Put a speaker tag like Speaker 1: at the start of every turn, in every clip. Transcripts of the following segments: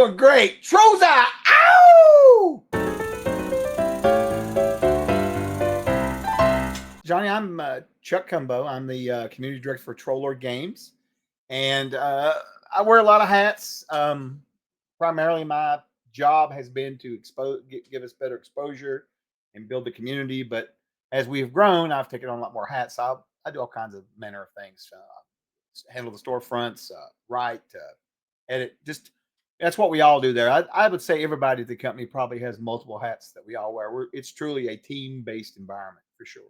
Speaker 1: doing great. Troza! Ow! Johnny, I'm Chuck Cumbow. I'm the community director for Trolllord Games. And I wear a lot of hats. Primarily, my job has been to give us better exposure and build the community. But as we've grown, I've taken on a lot more hats. I do all kinds of manner of things. Handle the storefronts, write, edit. Just that's what we all do there. I would say everybody at the company probably has multiple hats that we all wear. It's truly a team-based environment for sure.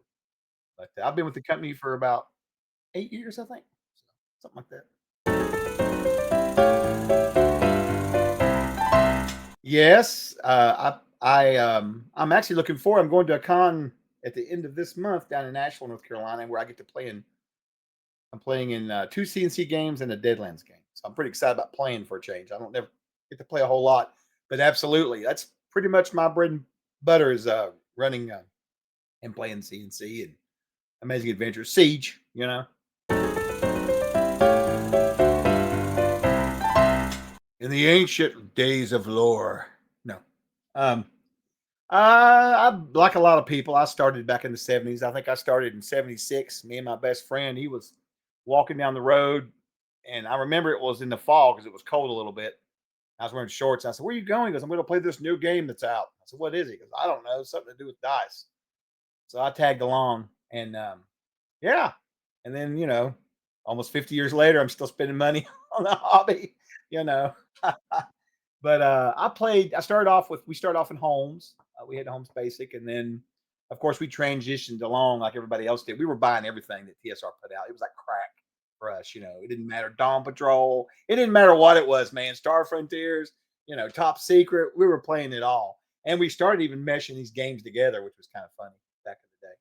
Speaker 1: But I've been with the company for about 8 years, I think, so, something like that. Yes, I'm actually looking forward. I'm going to a con at the end of this month down in Asheville, North Carolina, where I get to play in. I'm playing in two CNC games and a Deadlands game, so I'm pretty excited about playing for a change. I don't never get to play a whole lot, but absolutely, that's pretty much my bread and butter is running and playing CNC and Amazing Adventures Siege. In the ancient days of lore. No. Um, I like a lot of people. I started back in the 70s. I think I started in 76. Me and my best friend, he was walking down the road, and I remember it was in the fall because it was cold a little bit. I was wearing shorts. I said, "Where are you going?" He goes, "I'm going to play this new game that's out." I said, "What is it?" He goes, "I don't know. Something to do with dice." So I tagged along, and yeah. And then, almost 50 years later, I'm still spending money on the hobby, you know. But I started off we started off in Holmes. We had Holmes Basic, and then of course we transitioned along like everybody else did. We were buying everything that TSR put out. It was like crack for us, It didn't matter. Dawn Patrol. It didn't matter what it was, man. Star Frontiers, Top Secret. We were playing it all. And we started even meshing these games together, which was kind of funny back in the day.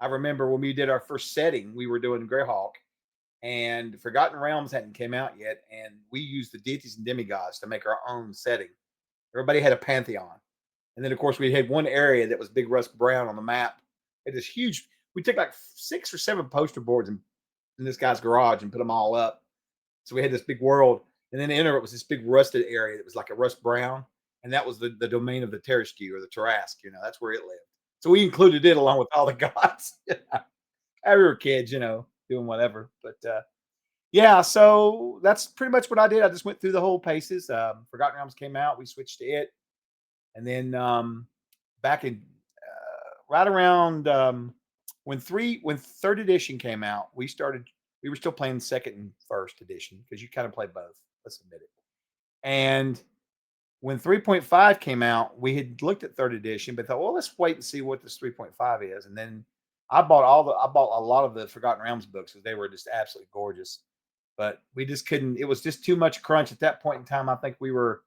Speaker 1: I remember when we did our first setting, we were doing Greyhawk, and Forgotten Realms hadn't came out yet, and we used the deities and demigods to make our own setting. Everybody had a pantheon, and then of course we had one area that was Big Rust Brown on the map. It is huge. We took like 6 or 7 poster boards in this guy's garage and put them all up. So we had this big world, and then the end of it was this big rusted area that was like a rust brown, and that was the domain of the Terrasque or the Tarrasque. That's where it lived. So we included it along with all the gods. We were kids, doing whatever. But yeah, so that's pretty much what I did. I just went through the whole paces. Forgotten Realms came out, we switched to it, and then back in right around when third edition came out, we were still playing second and first edition because you kind of play both. Let's admit it. And when 3.5 came out, we had looked at third edition, but thought, well, let's wait and see what this 3.5 is. And then I bought a lot of the Forgotten Realms books because they were just absolutely gorgeous. But we just couldn't. It was just too much crunch at that point in time. I think we were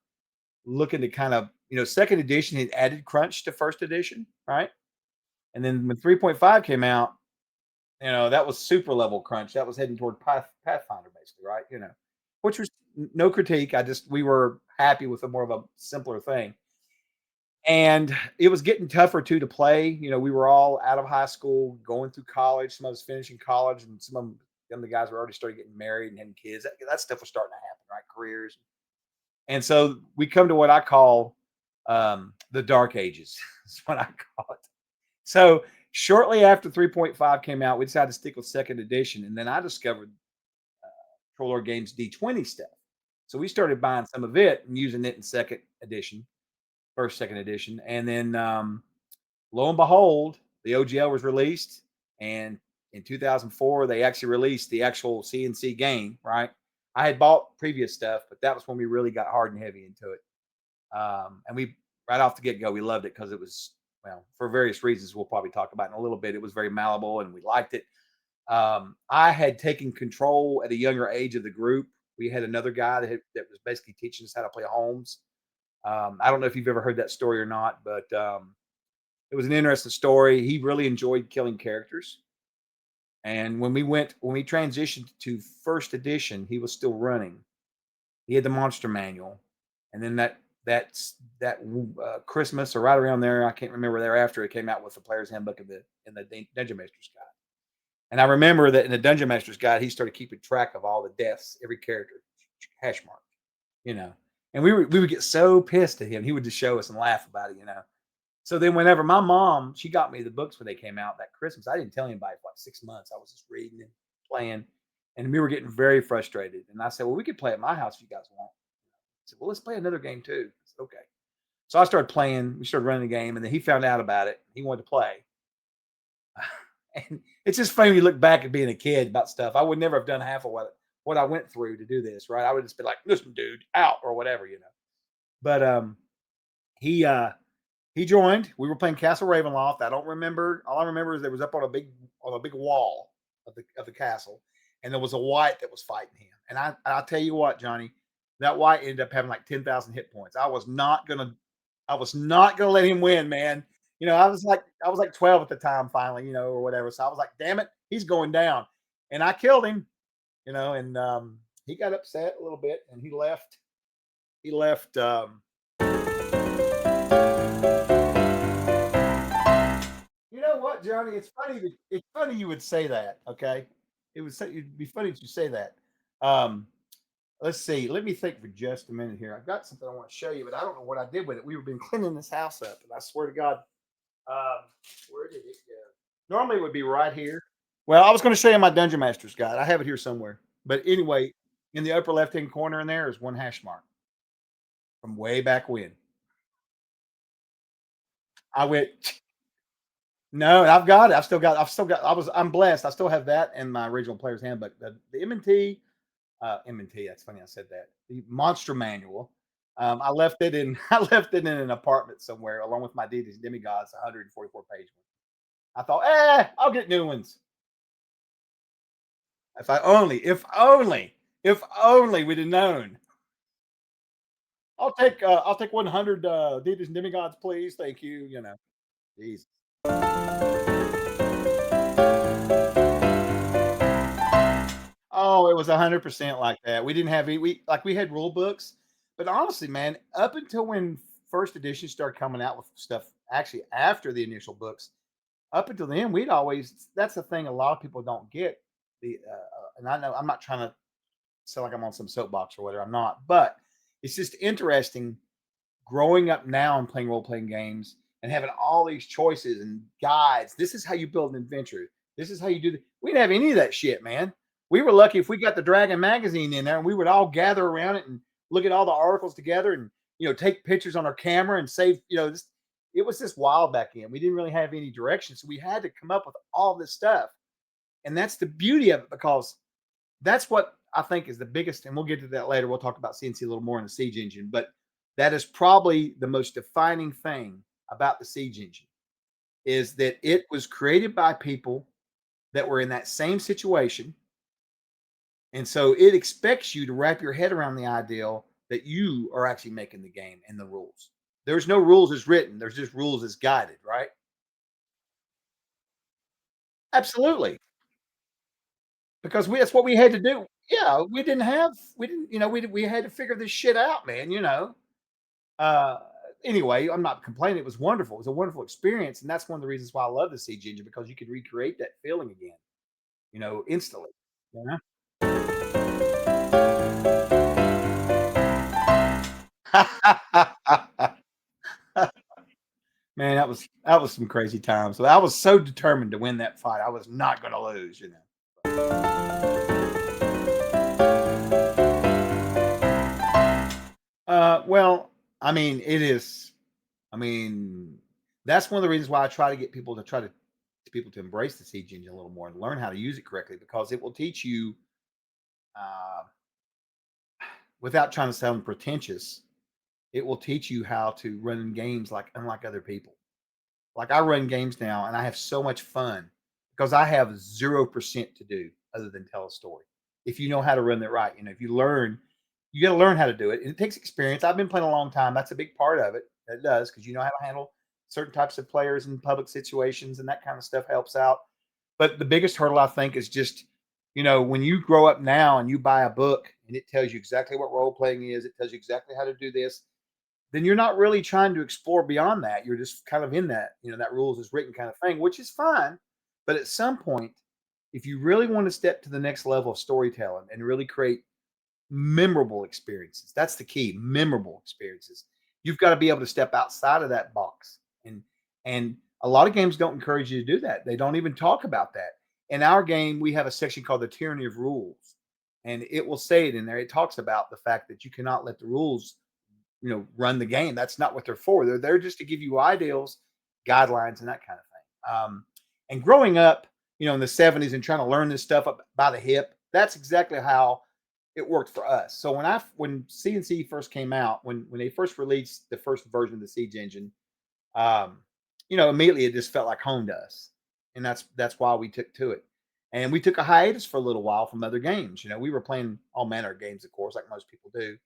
Speaker 1: looking to kind of, second edition had added crunch to first edition, right? And then when 3.5 came out, that was super level crunch. That was heading toward Pathfinder, basically, right? Which was no critique. We were happy with a more of a simpler thing. And it was getting tougher too to play. We were all out of high school, going through college. Some of us finishing college, and some of the guys were already started getting married and having kids. That stuff was starting to happen, right? Careers. And so we come to what I call the dark ages. That's what I call it. So shortly after 3.5 came out, we decided to stick with second edition. And then I discovered Trolllord Games D20 stuff. So we started buying some of it and using it in second edition. And then lo and behold, the OGL was released. And in 2004, they actually released the actual CNC game, right? I had bought previous stuff, but that was when we really got hard and heavy into it. And we, right off the get-go, we loved it because it was, well, for various reasons we'll probably talk about in a little bit. It was very malleable and we liked it. I had taken control at a younger age of the group. We had another guy that was basically teaching us how to play Holmes. I don't know if you've ever heard that story or not, but it was an interesting story. He really enjoyed killing characters. And when we transitioned to first edition, he was still running. He had the monster manual, and then that Christmas or right around there, I can't remember, thereafter it came out with the player's handbook in the Dungeon Master's Guide. And I remember that in the Dungeon Master's Guide, he started keeping track of all the deaths, every character, hash mark, And we would get so pissed at him. He would just show us and laugh about it. So then whenever my mom, she got me the books when they came out that Christmas. I didn't tell anybody for like 6 months. I was just reading and playing. And we were getting very frustrated. And I said, well, we could play at my house if you guys want. I said, well, let's play another game too. I said, okay. So I started playing. We started running the game, and then he found out about it. He wanted to play. And it's just funny when you look back at being a kid about stuff. I would never have done half of what I went through to do this, right? I would just be like, listen, dude, out or whatever. But he he joined. We were playing Castle Ravenloft. I don't remember. All I remember is there was up on a big wall of the castle, and there was a white that was fighting him. And I'll tell you what, Johnny, that white ended up having like 10,000 hit points. I was not gonna let him win, man. I was like 12 at the time, finally, or whatever. So I was like, damn it, he's going down, and I killed him, and he got upset a little bit, and he left. He left. You know what, Johnny? It's funny you would say that. Okay, it'd be funny if you say that. Um, let's see. Let me think for just a minute here. I've got something I want to show you, but I don't know what I did with it. We've been cleaning this house up, and I swear to God, um, where did it go? Normally it would be right here. Well, I was going to show you my Dungeon Master's guide. I have it here somewhere. But anyway, in the upper left hand corner in there is one hash mark from way back when. I went, no, I've got it. I'm blessed. I still have that in my original player's handbook. The M&T, M&T, that's funny I said that. The monster manual. I left it in I left it in an apartment somewhere along with my Deities and Demigods, 144-page one. I thought, I'll get new ones. If only we'd have known. I'll take 100 Deities and Demigods, please. Thank you. Jeez. Oh, it was 100% like that. We didn't have any we had rule books, but honestly, man, up until when first edition started coming out with stuff actually after the initial books, up until then, we'd always that's the thing a lot of people don't get. And I know I'm not trying to sound like I'm on some soapbox or whatever. I'm not, but it's just interesting growing up now and playing role playing games and having all these choices and guides. This is how you build an adventure. This is how you do the. We didn't have any of that shit, man. We were lucky if we got the Dragon magazine in there, and we would all gather around it and look at all the articles together, and take pictures on our camera and save. It was just wild back then. We didn't really have any direction, so we had to come up with all this stuff, and that's the beauty of it because that's what I think is the biggest, and we'll get to that later. We'll talk about CNC a little more in the Siege Engine, but that is probably the most defining thing about the Siege Engine is that it was created by people that were in that same situation. And so it expects you to wrap your head around the ideal that you are actually making the game and the rules. There's no rules as written. There's just rules as guided, right? Absolutely. Because that's what we had to do. Yeah, we didn't, we had to figure this shit out, man. Uh, anyway, I'm not complaining. It was wonderful. It was a wonderful experience, and that's one of the reasons why I love the Siege Engine because you could recreate that feeling again, instantly. You know? Man, that was some crazy times. So I was so determined to win that fight. I was not going to lose. Well, I mean, it is. I mean, that's one of the reasons why I try to get people to embrace the siege engine a little more and learn how to use it correctly because it will teach you, uh, without trying to sound pretentious, it will teach you how to run games like unlike other people. Like I run games now and I have so much fun because I have 0% to do other than tell a story. If you know how to run that right, if you learn, you got to learn how to do it. And it takes experience. I've been playing a long time. That's a big part of it. It does because you know how to handle certain types of players in public situations and that kind of stuff helps out. But the biggest hurdle I think is just, when you grow up now and you buy a book and it tells you exactly what role playing is, it tells you exactly how to do this, then you're not really trying to explore beyond that. You're just kind of in that, that rules is written kind of thing, which is fine. But at some point, if you really want to step to the next level of storytelling and really create memorable experiences. That's the key, memorable experiences. You've got to be able to step outside of that box. And a lot of games don't encourage you to do that. They don't even talk about that. In our game, we have a section called the tyranny of rules. And it will say it in there. It talks about the fact that you cannot let the rules, run the game. That's not what they're for. They're there just to give you ideals, guidelines, and that kind of thing. And growing up, in the 70s and trying to learn this stuff up by the hip, that's exactly how it worked for us. So when CNC first came out, when they first released the first version of the Siege engine, um, immediately it just felt like home to us, and that's why we took to it. And we took a hiatus for a little while from other games. We were playing all manner of games, of course, like most people do.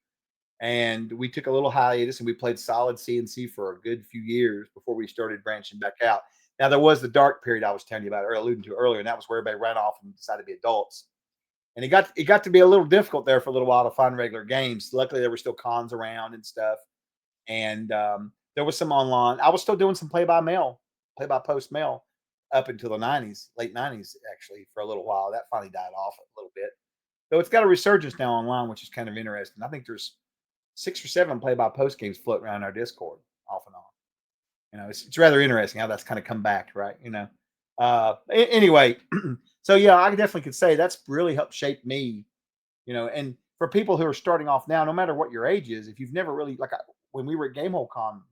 Speaker 1: And we took a little hiatus and we played solid CNC for a good few years before we started branching back out. Now there was the dark period I was telling you about or alluding to earlier, and that was where everybody ran off and decided to be adults. And it got to be a little difficult there for a little while to find regular games. Luckily, there were still cons around and stuff, and there was some online. I was still doing some play by mail, play by post mail, up until the '90s, late '90s, actually, for a little while. That finally died off a little bit. So it's got a resurgence now online, which is kind of interesting. I think there's 6 or 7 play by post games floating around our Discord off and on. It's rather interesting how that's kind of come back, right? Anyway, so yeah, I definitely could say that's really helped shape me. And for people who are starting off now, no matter what your age is, if you've never really when we were at Gamehole Con,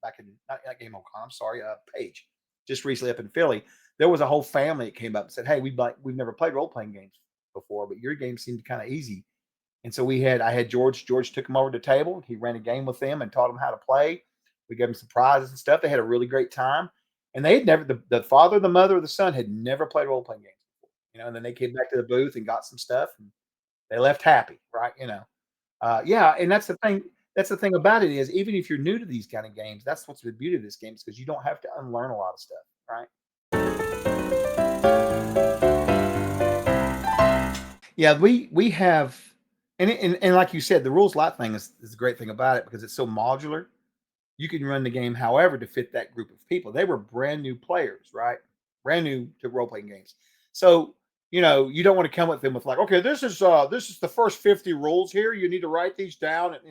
Speaker 1: back in not Gamehole Con, I'm sorry, Page, just recently up in Philly, there was a whole family that came up and said, "Hey, we've never played role playing games before, but your game seemed kind of easy." And so I had George. George took him over to the table. He ran a game with them and taught them how to play. We gave them some prizes and stuff. They had a really great time. And they had never, the father, the mother, the son had never played role playing games before, and then they came back to the booth and got some stuff and they left happy, right? Yeah. And that's the thing. That's the thing about it is even if you're new to these kind of games, that's what's the beauty of this game is because you don't have to unlearn a lot of stuff, right? Yeah, we have, and like you said, the rules light thing is the great thing about it because it's so modular. You can run the game however to fit that group of people. They were brand new players, right? Brand new to role playing games. So you don't want to come with them with like, okay, this is the first 50 rules here. You need to write these down, and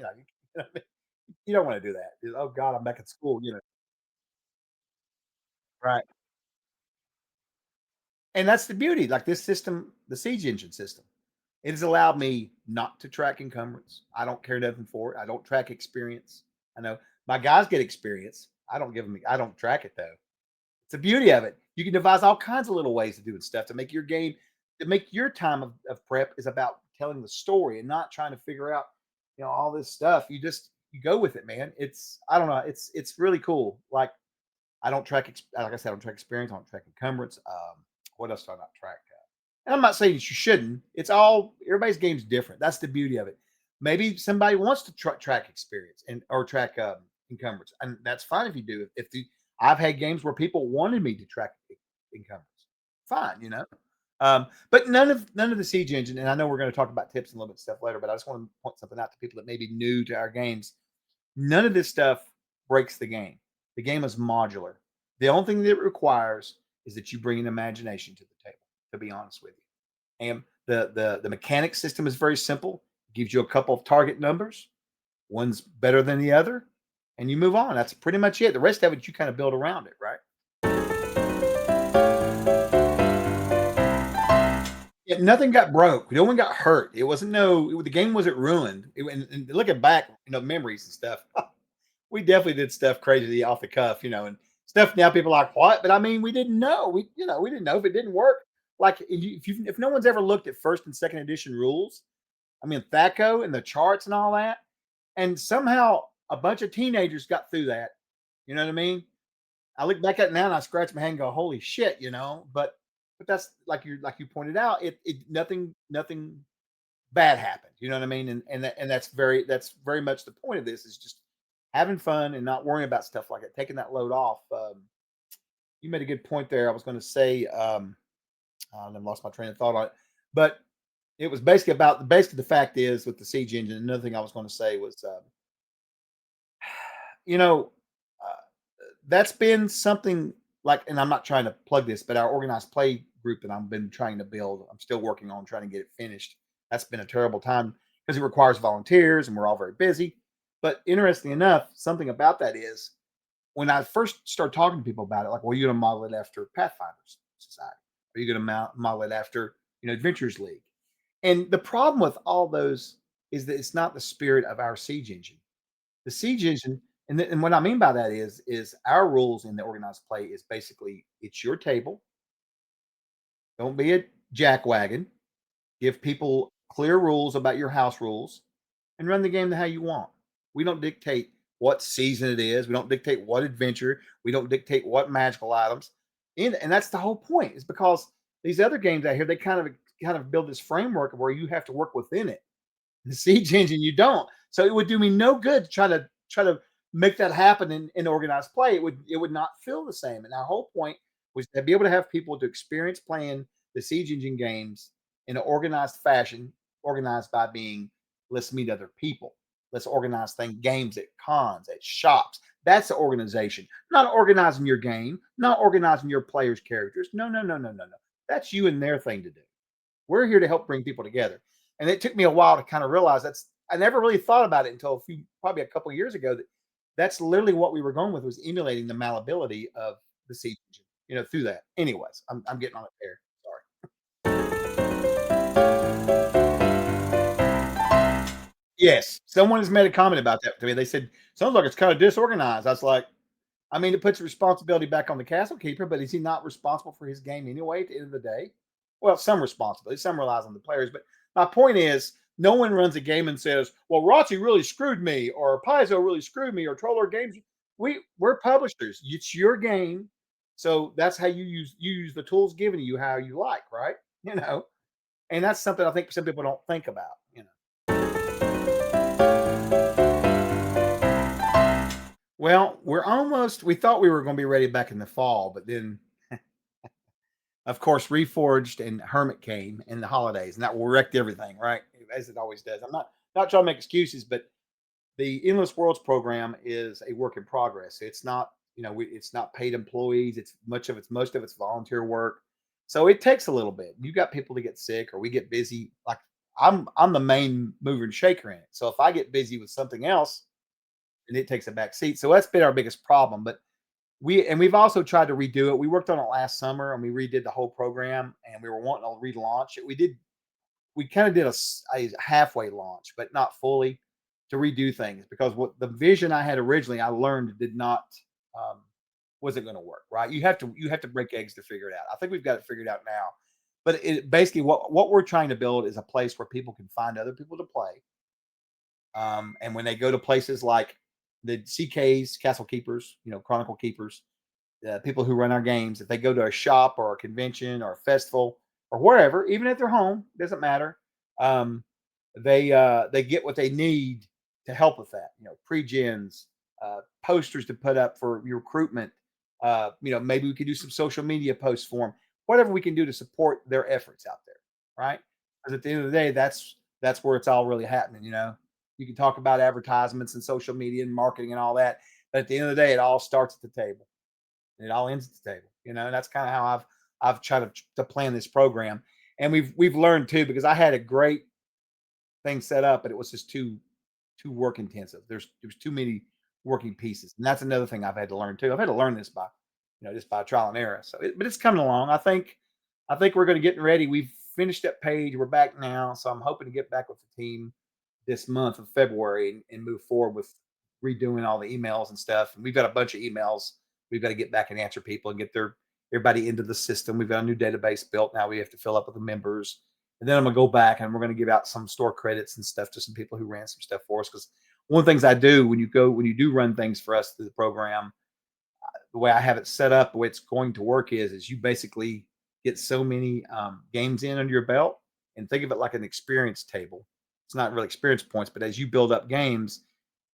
Speaker 1: you don't want to do that. Oh God, I'm back at school, right? And that's the beauty. Like this system, the Siege Engine system. It has allowed me not to track encumbrance. I don't care nothing for it. I don't track experience. I know my guys get experience. I don't track it though. It's the beauty of it. You can devise all kinds of little ways to do stuff to make your game, to make your time of prep is about telling the story and not trying to figure out, all this stuff. You go with it, man. I don't know. It's really cool. Like I don't track, like I said, I don't track experience. I don't track encumbrance. What else do I not track? And I'm not saying that you shouldn't. It's all everybody's game's different. That's the beauty of it. Maybe somebody wants to track experience and or track encumbrance, and that's fine if you do. I've had games where people wanted me to track encumbrance. Fine, but none of the Siege engine. And I know we're going to talk about tips and a little bit of stuff later, but I just want to point something out to people that may be new to our games. None of this stuff breaks the game. The game is modular. The only thing that it requires is that you bring an imagination to the table. To be honest with you, and the mechanic system is very simple. It gives you a couple of target numbers. One's better than the other, and you move on. That's pretty much it. The rest of it you kind of build around it, right? Yeah, nothing got broke. No one got hurt. It wasn't the game wasn't ruined. And looking back, memories and stuff. We definitely did stuff crazy off the cuff, and stuff now people are like, what? But I mean, we didn't know. We didn't know if it didn't work. Like if no one's ever looked at first and second edition rules, I mean Thaco and the charts and all that, and somehow a bunch of teenagers got through that. You know what I mean? I look back at it now and I scratch my head and go, holy shit, But that's like you pointed out, it nothing bad happened. You know what I mean? And that's very much the point of this is just having fun and not worrying about stuff like it, taking that load off. You made a good point there. I was going to say, I lost my train of thought on it, but it was basically the fact is with the Siege engine. Another thing I was going to say was, you know, uh, that's been something like, and I'm not trying to plug this, but our organized play group that I've been trying to build, I'm still working on trying to get it finished. That's been a terrible time. because it requires volunteers and we're all very busy. But interestingly enough, something about that is when I first started talking to people about it, like, well, you're going to model it after Pathfinders Society. Are you going to model it after, Adventures League? And the problem with all those is that it's not the spirit of our siege engine. The siege engine, and what I mean by that is our rules in the organized play is basically it's your table. Don't be a jackwagon. Give people clear rules about your house rules and run the game the how you want. We don't dictate what season it is. We don't dictate what adventure. We don't dictate what magical items. And that's the whole point. Is because these other games out here, they kind of build this framework of where you have to work within it. The siege engine, you don't. So it would do me no good to try to make that happen in organized play. It would not feel the same. And our whole point was to be able to have people to experience playing the siege engine games in an organized fashion, organized by being let's meet other people. Let's organize games at cons, at shops. That's the organization. Not organizing your game, not organizing your players' characters. No, no, no, no, no, no. That's you and their thing to do. We're here to help bring people together. And it took me a while to kind of realize I never really thought about it until probably a couple of years ago that that's literally what we were going with was emulating the malleability of the siege engine, through that. Anyways, I'm getting on it there. Yes, someone has made a comment about that to me. They said, "Sounds like it's kind of disorganized." I was like, I mean, it puts responsibility back on the castle keeper, but is he not responsible for his game anyway at the end of the day? Well, some responsibility, some relies on the players. But my point is, no one runs a game and says, well, Rotzi really screwed me, or Paizo really screwed me, or Trolllord Games. We're publishers. It's your game. So that's how you use the tools given to you how you like, right? You know, and that's something I think some people don't think about. Well, we thought we were going to be ready back in the fall, but then of course, Reforged and Hermit came in the holidays, and that wrecked everything, right? As it always does. I'm not trying to make excuses, but the Endless Worlds program is a work in progress. It's not, it's not paid employees. It's most of it's volunteer work, so it takes a little bit. You got people to get sick, or we get busy. Like I'm the main mover and shaker in it. So if I get busy with something else, then it takes a back seat. So that's been our biggest problem. But we've also tried to redo it. We worked on it last summer and we redid the whole program and we were wanting to relaunch it. We kind of did a halfway launch, but not fully to redo things because what the vision I had originally I learned did not um, wasn't going to work. Right? You have to break eggs to figure it out. I think we've got it figured out now. But it basically what we're trying to build is a place where people can find other people to play. And when they go to places like the CKs, Castle Keepers, Chronicle Keepers, people who run our games, if they go to a shop or a convention or a festival or wherever, even at their home, doesn't matter. Um, they get what they need to help with that. Pre-gens, posters to put up for your recruitment. Maybe we could do some social media posts for them. Whatever we can do to support their efforts out there, right? Because at the end of the day, that's where it's all really happening. You can talk about advertisements and social media and marketing and all that, but at the end of the day, it all starts at the table. It all ends at the table, and that's kind of how I've tried to plan this program. And we've learned too, because I had a great thing set up, but it was just too work intensive. There's too many working pieces, and that's another thing I've had to learn too. I've had to learn this by just by trial and error. So, but it's coming along. I think we're going to get ready. We've finished that page. We're back now, so I'm hoping to get back with the team this month of February and move forward with redoing all the emails and stuff. And we've got a bunch of emails we've got to get back and answer people and get everybody into the system. We've got a new database built now. We have to fill up with the members, and then I'm gonna go back and we're gonna give out some store credits and stuff to some people who ran some stuff for us. Because one of the things I do when you do run things for us through the program, the way I have it set up, the way it's going to work is you basically get so many games in under your belt, and think of it like an experience table. It's not really experience points, but as you build up games,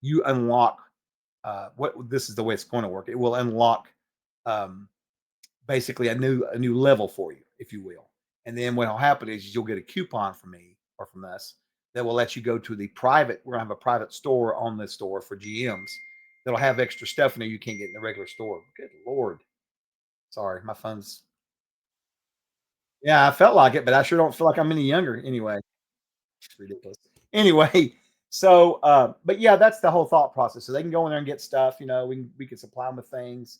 Speaker 1: you unlock what this is the way it's going to work. It will unlock um, basically a new level for you, if you will. And then what will happen is you'll get a coupon from me or from us that will let you go to the private. We're gonna have a private store on this store for GMs that'll have extra stuff in there you can't get in the regular store. Good lord. Sorry, my phone's yeah, I felt like it, but I sure don't feel like I'm any younger anyway. It's ridiculous. Anyway, so but yeah, that's the whole thought process. So they can go in there and get stuff. We can supply them with things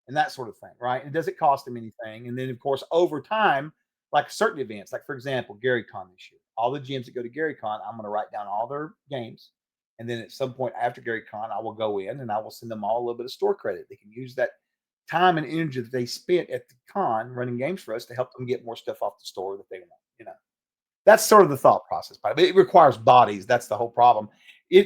Speaker 1: and that sort of thing, right? And it doesn't cost them anything. And then of course over time, like certain events, like for example, GaryCon this year, all the gyms that go to GaryCon, I'm going to write down all their games. And then at some point after GaryCon, I will go in and I will send them all a little bit of store credit. They can use that time and energy that they spent at the con running games for us to help them get more stuff off the store that they want. That's sort of the thought process, but it requires bodies. That's the whole problem.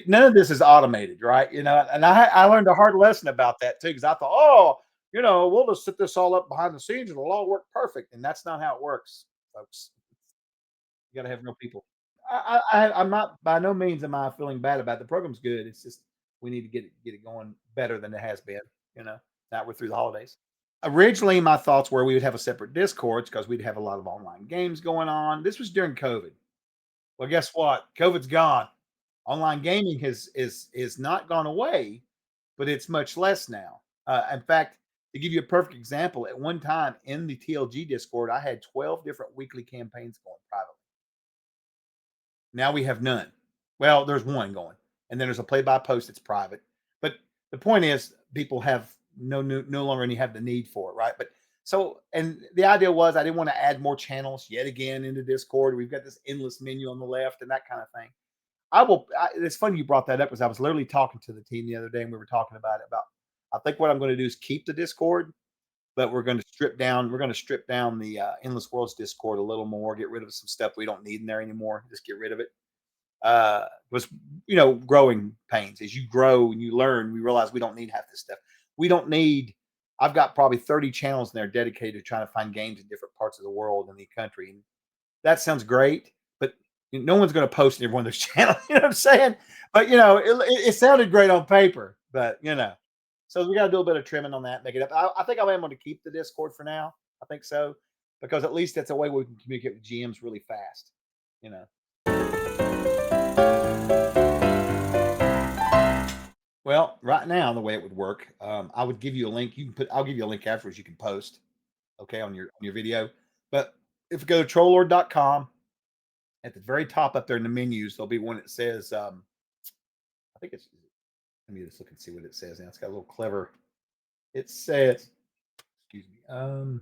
Speaker 1: None of this is automated, right? And I learned a hard lesson about that too, because I thought, oh, we'll just set this all up behind the scenes and it'll all work perfect. And that's not how it works, folks. You got to have real people. I'm not, by no means am I feeling bad about it. The program's good. It's just we need to get it going better than it has been. You know, now we're through the holidays. Originally, my thoughts were we would have a separate Discords because we'd have a lot of online games going on. This was during COVID. Well, guess what? COVID's gone. Online gaming is not gone away, but it's much less now. In fact, to give you a perfect example, at one time in the TLG Discord, I had 12 different weekly campaigns going privately. Now we have none. Well, there's one going, and then there's a play by post that's private. But the point is, people have no longer any have the need for it, right? But so, and the idea was I didn't want to add more channels yet again into Discord. We've got this endless menu on the left and that kind of thing. It's funny you brought that up because I was literally talking to the team the other day and we were talking about it. About I think what I'm going to do is keep the Discord, but we're going to strip down. We're going to strip down the Endless Worlds Discord a little more. Get rid of some stuff we don't need in there anymore. Just get rid of it. Was growing pains as you grow and you learn. We realize we don't need half this stuff. We don't need. I've got probably 30 channels in there dedicated to trying to find games in different parts of the world and the country. And that sounds great, but no one's going to post in every one of those channels. You know what I'm saying? But it sounded great on paper, but so we got to do a bit of trimming on that, make it up. I think I am going to keep the Discord for now. I think so because at least that's a way we can communicate with GMs really fast. You know. Well, right now, the way it would work, I would give you a link. I'll give you a link afterwards. You can post, okay, on your video. But if you go to trolllord.com, at the very top up there in the menus, there'll be one that says, I think it's. Let me just look and see what it says now. It's got a little clever. It says, excuse me,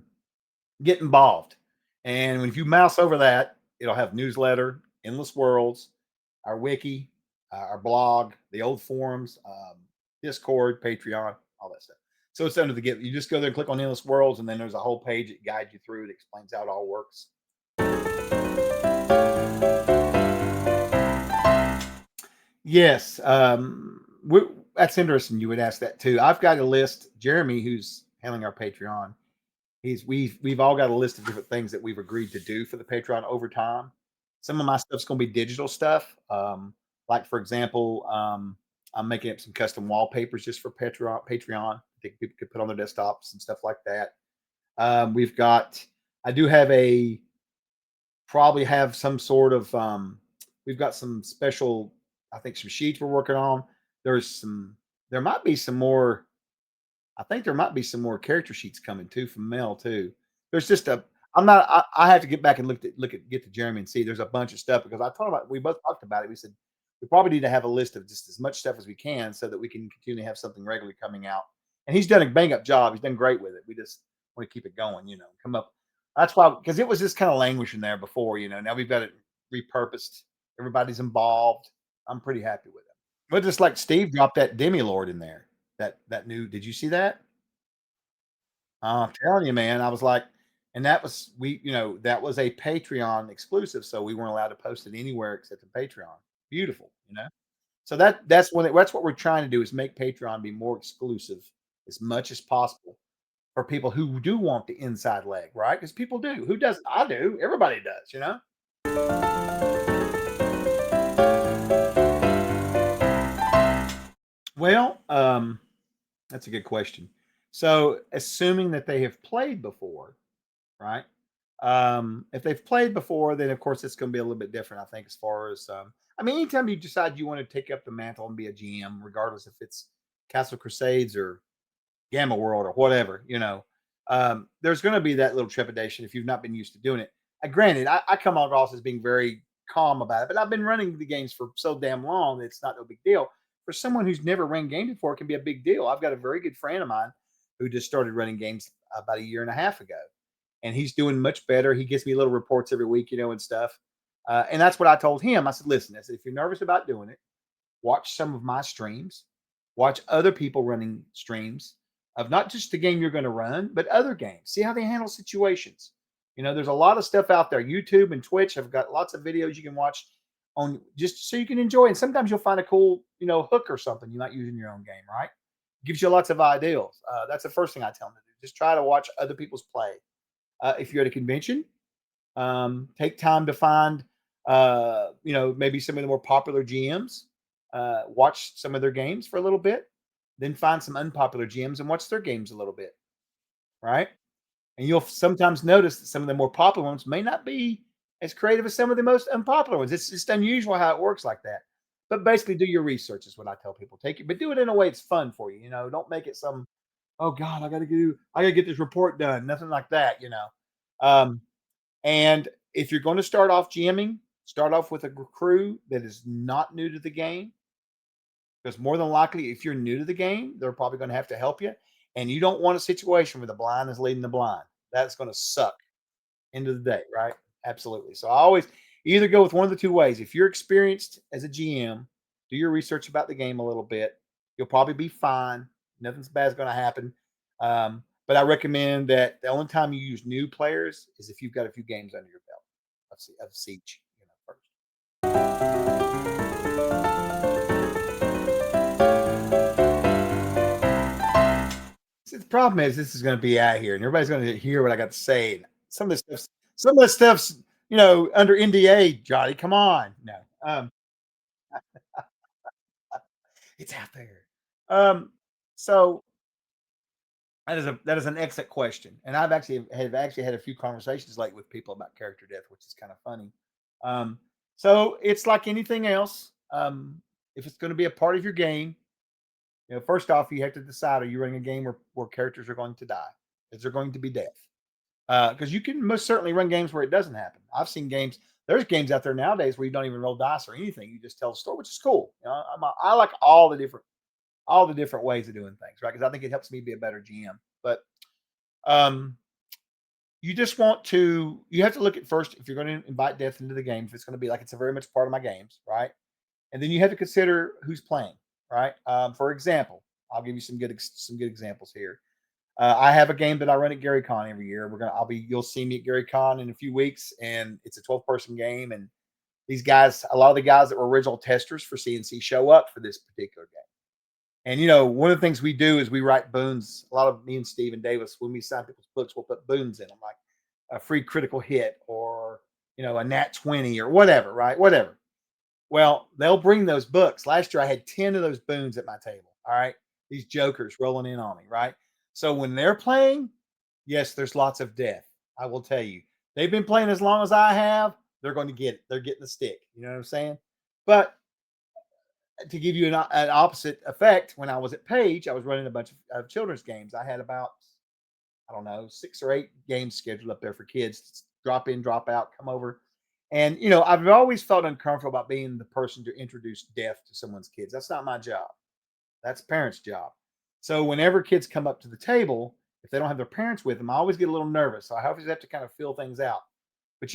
Speaker 1: get involved, and if you mouse over that, it'll have newsletter, endless worlds, our wiki, our blog, the old forums, Discord, Patreon, all that stuff. So it's under the get. You just go there and click on Endless Worlds, and then there's a whole page that guides you through. It explains how it all works. Yes, that's interesting. You would ask that too. I've got a list. Jeremy, who's handling our Patreon, we've all got a list of different things that we've agreed to do for the Patreon over time. Some of my stuff's going to be digital stuff. Like for example, I'm making up some custom wallpapers just for Patreon. I think people could put on their desktops and stuff like that. I do have probably have some sort of, we've got some special, I think some sheets we're working on. There might be some more. I think there might be some more character sheets coming too from Mel too. There's just a. I'm not. I have to get back and get to Jeremy and see. There's a bunch of stuff because we both talked about it. We said we probably need to have a list of just as much stuff as we can so that we can continue to have something regularly coming out. And he's done a bang up job. He's done great with it. We just want to keep it going. Come up. That's why because it was just kind of languishing there before. Now we've got it repurposed. Everybody's involved. I'm pretty happy with it. But just like Steve dropped that Demilord in there. That new. Did you see that? I'm telling you, man. I was like, and that was that was a Patreon exclusive, so we weren't allowed to post it anywhere except in Patreon. Beautiful. So that's what we're trying to do is make Patreon be more exclusive as much as possible for people who do want the inside leg, right? Because people do. Who doesn't? I do. Everybody does. Well, that's a good question. So, assuming that they have played before, right? If they've played before, then of course it's going to be a little bit different. I think as far as anytime you decide you want to take up the mantle and be a GM, regardless if it's Castle Crusades or Gamma World or whatever, there's going to be that little trepidation if you've not been used to doing it. Granted, I come across as being very calm about it. But I've been running the games for so damn long that it's not no big deal. For someone who's never ran game before, it can be a big deal. I've got a very good friend of mine who just started running games about a year and a half ago, and he's doing much better. He gives me little reports every week, and stuff. And that's what I told him. I said, listen, I said, if you're nervous about doing it, watch some of my streams, watch other people running streams of not just the game you're going to run, but other games. See how they handle situations. There's a lot of stuff out there. YouTube and Twitch have got lots of videos you can watch on just so you can enjoy. And sometimes you'll find a cool, hook or something you might use in your own game, right? Gives you lots of ideas. That's the first thing I tell them to do. Just try to watch other people's play. If you're at a convention, take time to find, maybe some of the more popular GMs. Watch some of their games for a little bit, then find some unpopular GMs and watch their games a little bit, right? And you'll sometimes notice that some of the more popular ones may not be as creative as some of the most unpopular ones. It's just unusual how it works like that. But basically, do your research is what I tell people. Take it, but do it in a way it's fun for you. Don't make it some. Oh God, I gotta get this report done. Nothing like that. Um, and if you're going to start off GMing, start off with a crew that is not new to the game, because more than likely, if you're new to the game, they're probably going to have to help you. And you don't want a situation where the blind is leading the blind. That's going to suck into the day, right? Absolutely. So I always either go with one of the two ways. If you're experienced as a GM, do your research about the game a little bit. You'll probably be fine. Nothing's bad is going to happen. But I recommend that the only time you use new players is if you've got a few games under your belt of Siege. First. See, the problem is this is going to be out here, and everybody's going to hear what I got to say. Some of the stuff's under NDA. Johnny, come on, no, it's out there. Um, so that is an excellent question, and I've actually had a few conversations like with people about character death, which is kind of funny. Um, so it's like anything else. If it's going to be a part of your game, first off, you have to decide: are you running a game where characters are going to die? Is there going to be death? Because you can most certainly run games where it doesn't happen. I've seen games. There's games out there nowadays where you don't even roll dice or anything. You just tell the story, which is cool. I like all the different ways of doing things, right? Because I think it helps me be a better GM. But um, you have to look at first if you're going to invite death into the game. If it's going to be like it's a very much part of my games, right? And then you have to consider who's playing, right? For example, I'll give you some good examples here. I have a game that I run at Gary Con every year. You'll see me at Gary Con in a few weeks, and it's a 12-person game. And these guys, a lot of the guys that were original testers for CNC show up for this particular game. And one of the things we do is we write boons. A lot of me and Steve and Davis, when we sign people's books, we'll put boons in them, like a free critical hit or a nat 20 or whatever, right? Whatever. Well, they'll bring those books. Last year I had 10 of those boons at my table. All right. These jokers rolling in on me, right? So when they're playing, yes, there's lots of death. I will tell you. They've been playing as long as I have. They're going to get it. They're getting the stick. You know what I'm saying? But to give you an opposite effect, when I was at Page, I was running a bunch of children's games. I had about, I don't know, 6 or 8 games scheduled up there for kids to drop in, drop out, come over. And, I've always felt uncomfortable about being the person to introduce death to someone's kids. That's not my job. That's parents' job. So whenever kids come up to the table, if they don't have their parents with them, I always get a little nervous. So I always have to kind of feel things out. But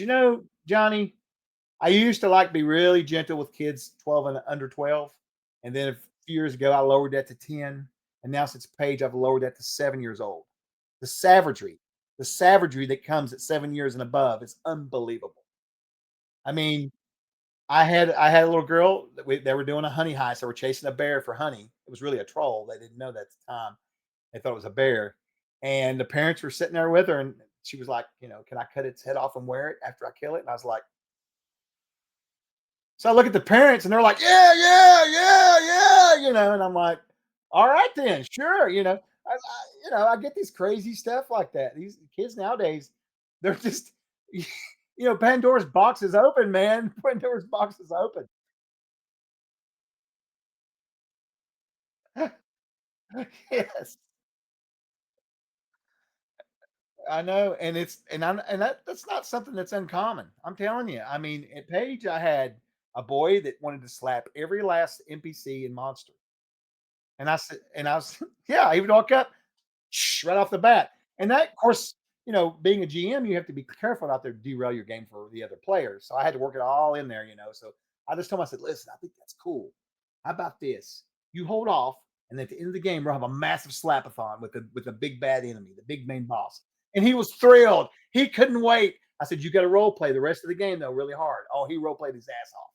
Speaker 1: Johnny, I used to like be really gentle with kids 12 and under 12. And then a few years ago, I lowered that to 10. And now since Page, I've lowered that to 7 years old. The savagery, the savagery that comes at 7 years and above is unbelievable. I mean, I had a little girl that they were doing a honey heist. They were chasing a bear for honey. It was really a troll. They didn't know that at the time. They thought it was a bear. And the parents were sitting there with her, and she was like, can I cut its head off and wear it after I kill it? And I was like, so I look at the parents and they're like, yeah, yeah, yeah, yeah, and I'm like, all right then, sure, I get these crazy stuff like that. These kids nowadays, they're just, Pandora's box is open, man. Pandora's box is open. Yes, I know, and that's not something that's uncommon. I'm telling you. I mean, at Page, I had a boy that wanted to slap every last NPC and monster, and I was, yeah, I even walk up right off the bat, and that, of course, being a GM, you have to be careful not to derail your game for the other players. So I had to work it all in there. So I just told him, I said, listen, I think that's cool. How about this? You hold off, and at the end of the game, we'll have a massive slapathon with the big bad enemy, the big main boss. And he was thrilled. He couldn't wait. I said, you got to role play the rest of the game though, really hard. Oh, he role played his ass off.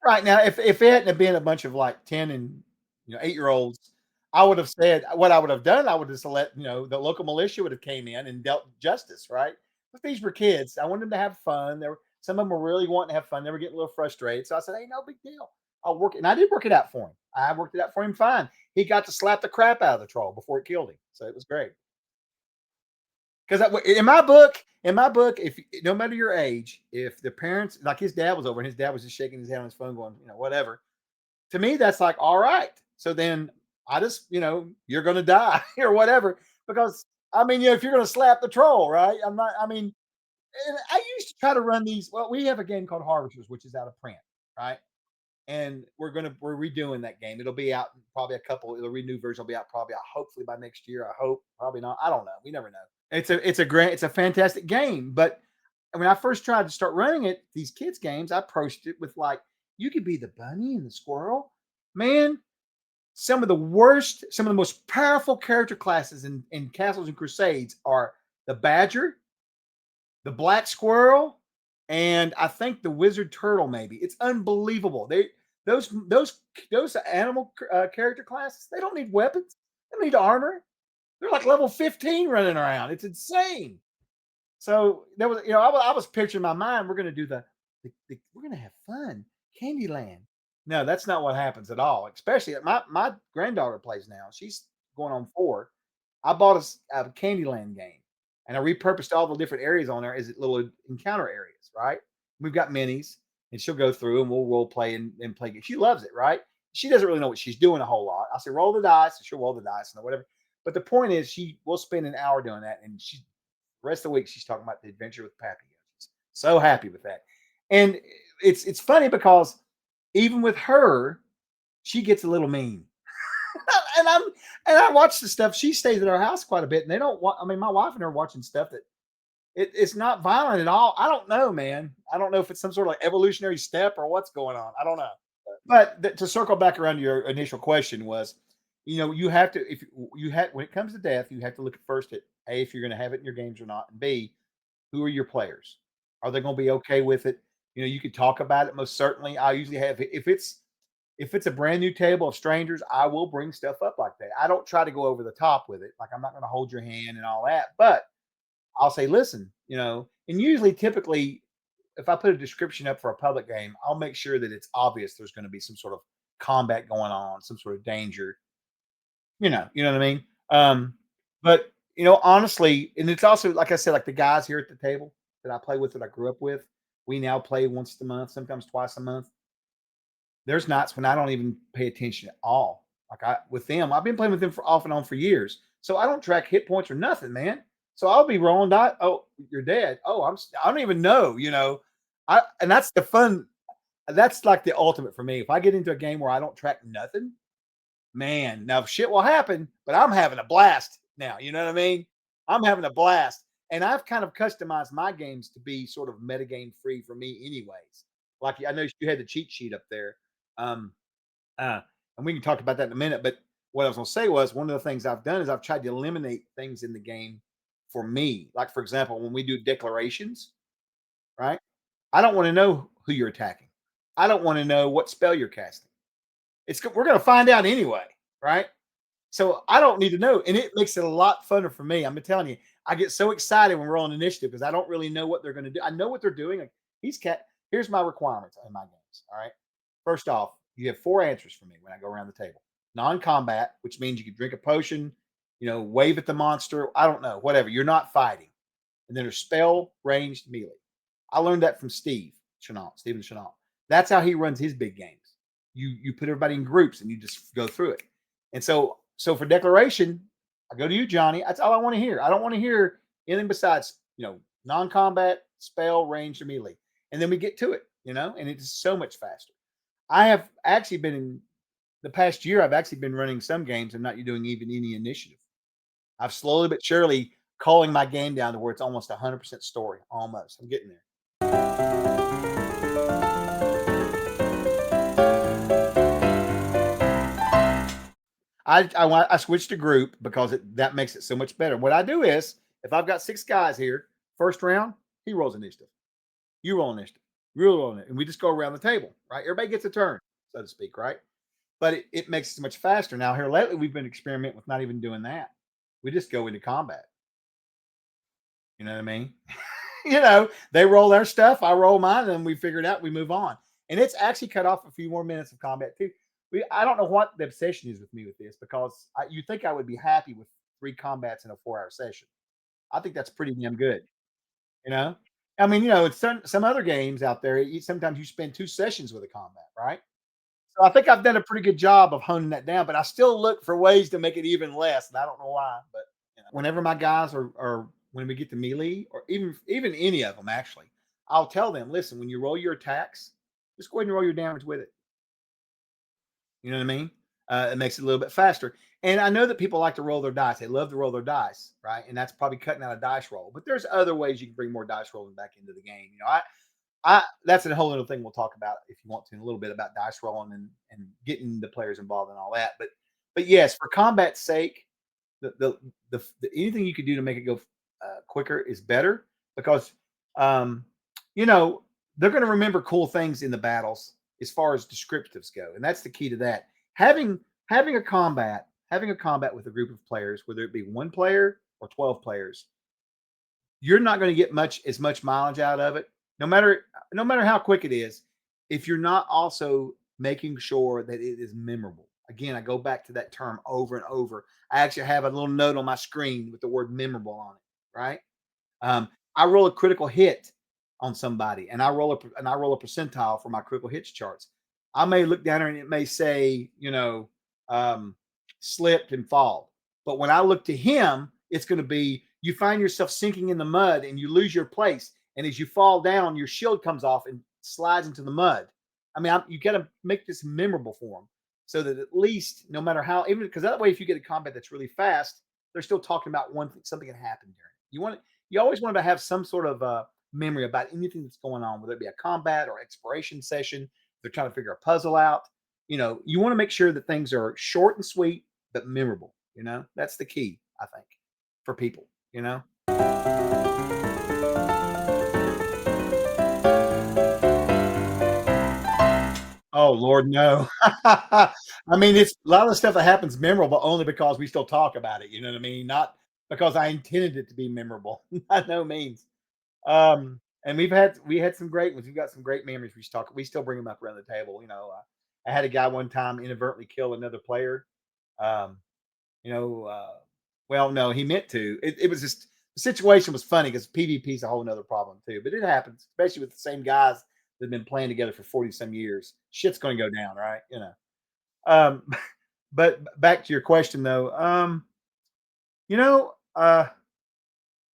Speaker 1: Right now, if it hadn't have been a bunch of like 10 and 8-year olds, I would have said what I would have done. I would have just let the local militia would have came in and dealt justice, right? But these were kids. I wanted them to have fun. There were some of them were really wanting to have fun. They were getting a little frustrated. So I said, hey, no big deal. I'll work it. And I did work it out for him. I worked it out for him fine. He got to slap the crap out of the troll before it killed him. So it was great. Because in my book, if no matter your age, if the parents like his dad was over and his dad was just shaking his head on his phone, going, whatever. To me, that's like all right. So then I just, you're going to die or whatever. Because I mean, if you're going to slap the troll, right? I'm not. I mean, and I used to try to run these. Well, we have a game called Harvesters, which is out of print, right? And we're redoing that game. It'll be out in probably a couple. The renewed version will be out probably hopefully by next year. I hope, probably not. I don't know. We never know. It's a fantastic game. But when I first tried to start running it, these kids games, I approached it with like, you could be the bunny and the squirrel. Man, some of the most powerful character classes in Castles and Crusades are the badger, the black squirrel, and I think the wizard turtle. Maybe it's unbelievable. Those animal character classes. They don't need weapons. They don't need armor. They're like level 15 running around. It's insane. So there was, I was picturing in my mind, we're going to do we're going to have fun, Candyland. No, that's not what happens at all. Especially my granddaughter plays now. She's going on 4. I bought a Candyland game, and I repurposed all the different areas on there as little encounter areas. Right? We've got minis, and she'll go through, and we'll role play and play games. She loves it. Right? She doesn't really know what she's doing a whole lot. I say roll the dice, and she'll roll the dice and whatever. But the point is, she will spend an hour doing that, and the rest of the week she's talking about the adventure with Pappy. She's so happy with that, and it's funny because even with her, she gets a little mean. and I'm and I watch the stuff. She stays at our house quite a bit, and they don't want. I mean, my wife and her are watching stuff that it's not violent at all. I don't know, man. I don't know if it's some sort of like evolutionary step or what's going on. I don't know. But to circle back around to your initial question was, you have to if you have when it comes to death, you have to look at first at A, if you're going to have it in your games or not, and B, who are your players? Are they going to be okay with it? You could talk about it most certainly. I usually have if it's a brand new table of strangers, I will bring stuff up like that. I don't try to go over the top with it. Like I'm not going to hold your hand and all that, but I'll say, listen, and usually typically if I put a description up for a public game, I'll make sure that it's obvious there's going to be some sort of combat going on, some sort of danger. You know what I mean? But honestly, and it's also like I said, like the guys here at the table that I play with that I grew up with, we now play once a month, sometimes twice a month. There's nights when I don't even pay attention at all. Like with them, I've been playing with them for off and on for years. So I don't track hit points or nothing, man. So I'll be rolling die. Oh, you're dead. Oh, I don't even know. And that's the fun. That's like the ultimate for me. If I get into a game where I don't track nothing, man, now shit will happen, but I'm having a blast now. You know what I mean? I'm having a blast. And I've kind of customized my games to be sort of metagame free for me, anyways. Like I know you had the cheat sheet up there. Um, uh, and we can talk about that in a minute. But what I was going to say was one of the things I've done is I've tried to eliminate things in the game for me. Like, for example, when we do declarations, right? I don't want to know who you're attacking. I don't want to know what spell you're casting. We're going to find out anyway, right? So I don't need to know, and it makes it a lot funner for me. I'm telling you, I get so excited when we're on initiative because I don't really know what they're going to do. I know what they're doing. Like, here's my requirements in my games. All right. First off, you have 4 answers for me when I go around the table. Non-combat, which means you can drink a potion, wave at the monster. I don't know, whatever. You're not fighting. And then there's spell, ranged, melee. I learned that from Steven Chenault. That's how he runs his big games. You put everybody in groups and you just go through it. And so for declaration, I go to you, Johnny. That's all I want to hear. I don't want to hear anything besides, non-combat, spell, range, or melee. And then we get to it, and it's so much faster. I have actually been in the past year, I've actually been running some games and not doing even any initiative. I've slowly but surely calling my game down to where it's almost 100% story. Almost. I'm getting there. I switched to group because that makes it so much better. What I do is, if I've got 6 guys here, first round, he rolls initiative. You roll initiative. You roll it, and we just go around the table, right? Everybody gets a turn, so to speak, right? But it makes it so much faster. Now here lately, we've been experimenting with not even doing that. We just go into combat. You know what I mean? They roll their stuff, I roll mine, and we figure it out. We move on, and it's actually cut off a few more minutes of combat too. I don't know what the obsession is with me with this because you think I would be happy with 3 combats in a 4-hour session. I think that's pretty damn good. You know, I mean, it's some other games out there. Sometimes you spend 2 sessions with a combat, right? So I think I've done a pretty good job of honing that down, but I still look for ways to make it even less, and I don't know why. But whenever my guys are when we get to melee or even any of them actually, I'll tell them, listen, when you roll your attacks, just go ahead and roll your damage with it. You know what I mean? It makes it a little bit faster. And I know that people like to roll their dice. They love to roll their dice, right? And that's probably cutting out a dice roll. But there's other ways you can bring more dice rolling back into the game. I that's a whole other thing we'll talk about if you want to in a little bit about dice rolling and getting the players involved and all that. But yes, for combat's sake, the anything you could do to make it go quicker is better because um, you know they're going to remember cool things in the battles as far as descriptives go, and that's the key to that. Having a combat with a group of players, whether it be 1 player or 12 players, you're not going to get as much mileage out of it, no matter how quick it is, if you're not also making sure that it is memorable. Again, I go back to that term over and over. I actually have a little note on my screen with the word memorable on it, right? I roll a critical hit on somebody, and I roll a percentile for my critical hits charts. I may look down there and it may say, slipped and fall. But when I look to him, it's going to be you find yourself sinking in the mud and you lose your place. And as you fall down, your shield comes off and slides into the mud. I mean, you got to make this memorable for them so that at least, no matter how, even because that way, if you get a combat that's really fast, they're still talking about one thing, something that happened during it. You always want to have some sort of memory about anything that's going on, whether it be a combat or exploration session. They're trying to figure a puzzle out. You want to make sure that things are short and sweet, but memorable. That's the key, I think, for people. You know. Oh Lord, no. I mean, it's a lot of the stuff that happens memorable only because we still talk about it. You know what I mean? Not because I intended it to be memorable. By no means. And we had some great ones. We've got some great memories. We still bring them up around the table. I had a guy one time inadvertently kill another player. Um, you know, well, no, he meant to. It was just the situation was funny because PvP is a whole nother problem too. But it happens, especially with the same guys that have been playing together for 40 some years. Shit's going to go down, right? Um, but back to your question though. You know, uh,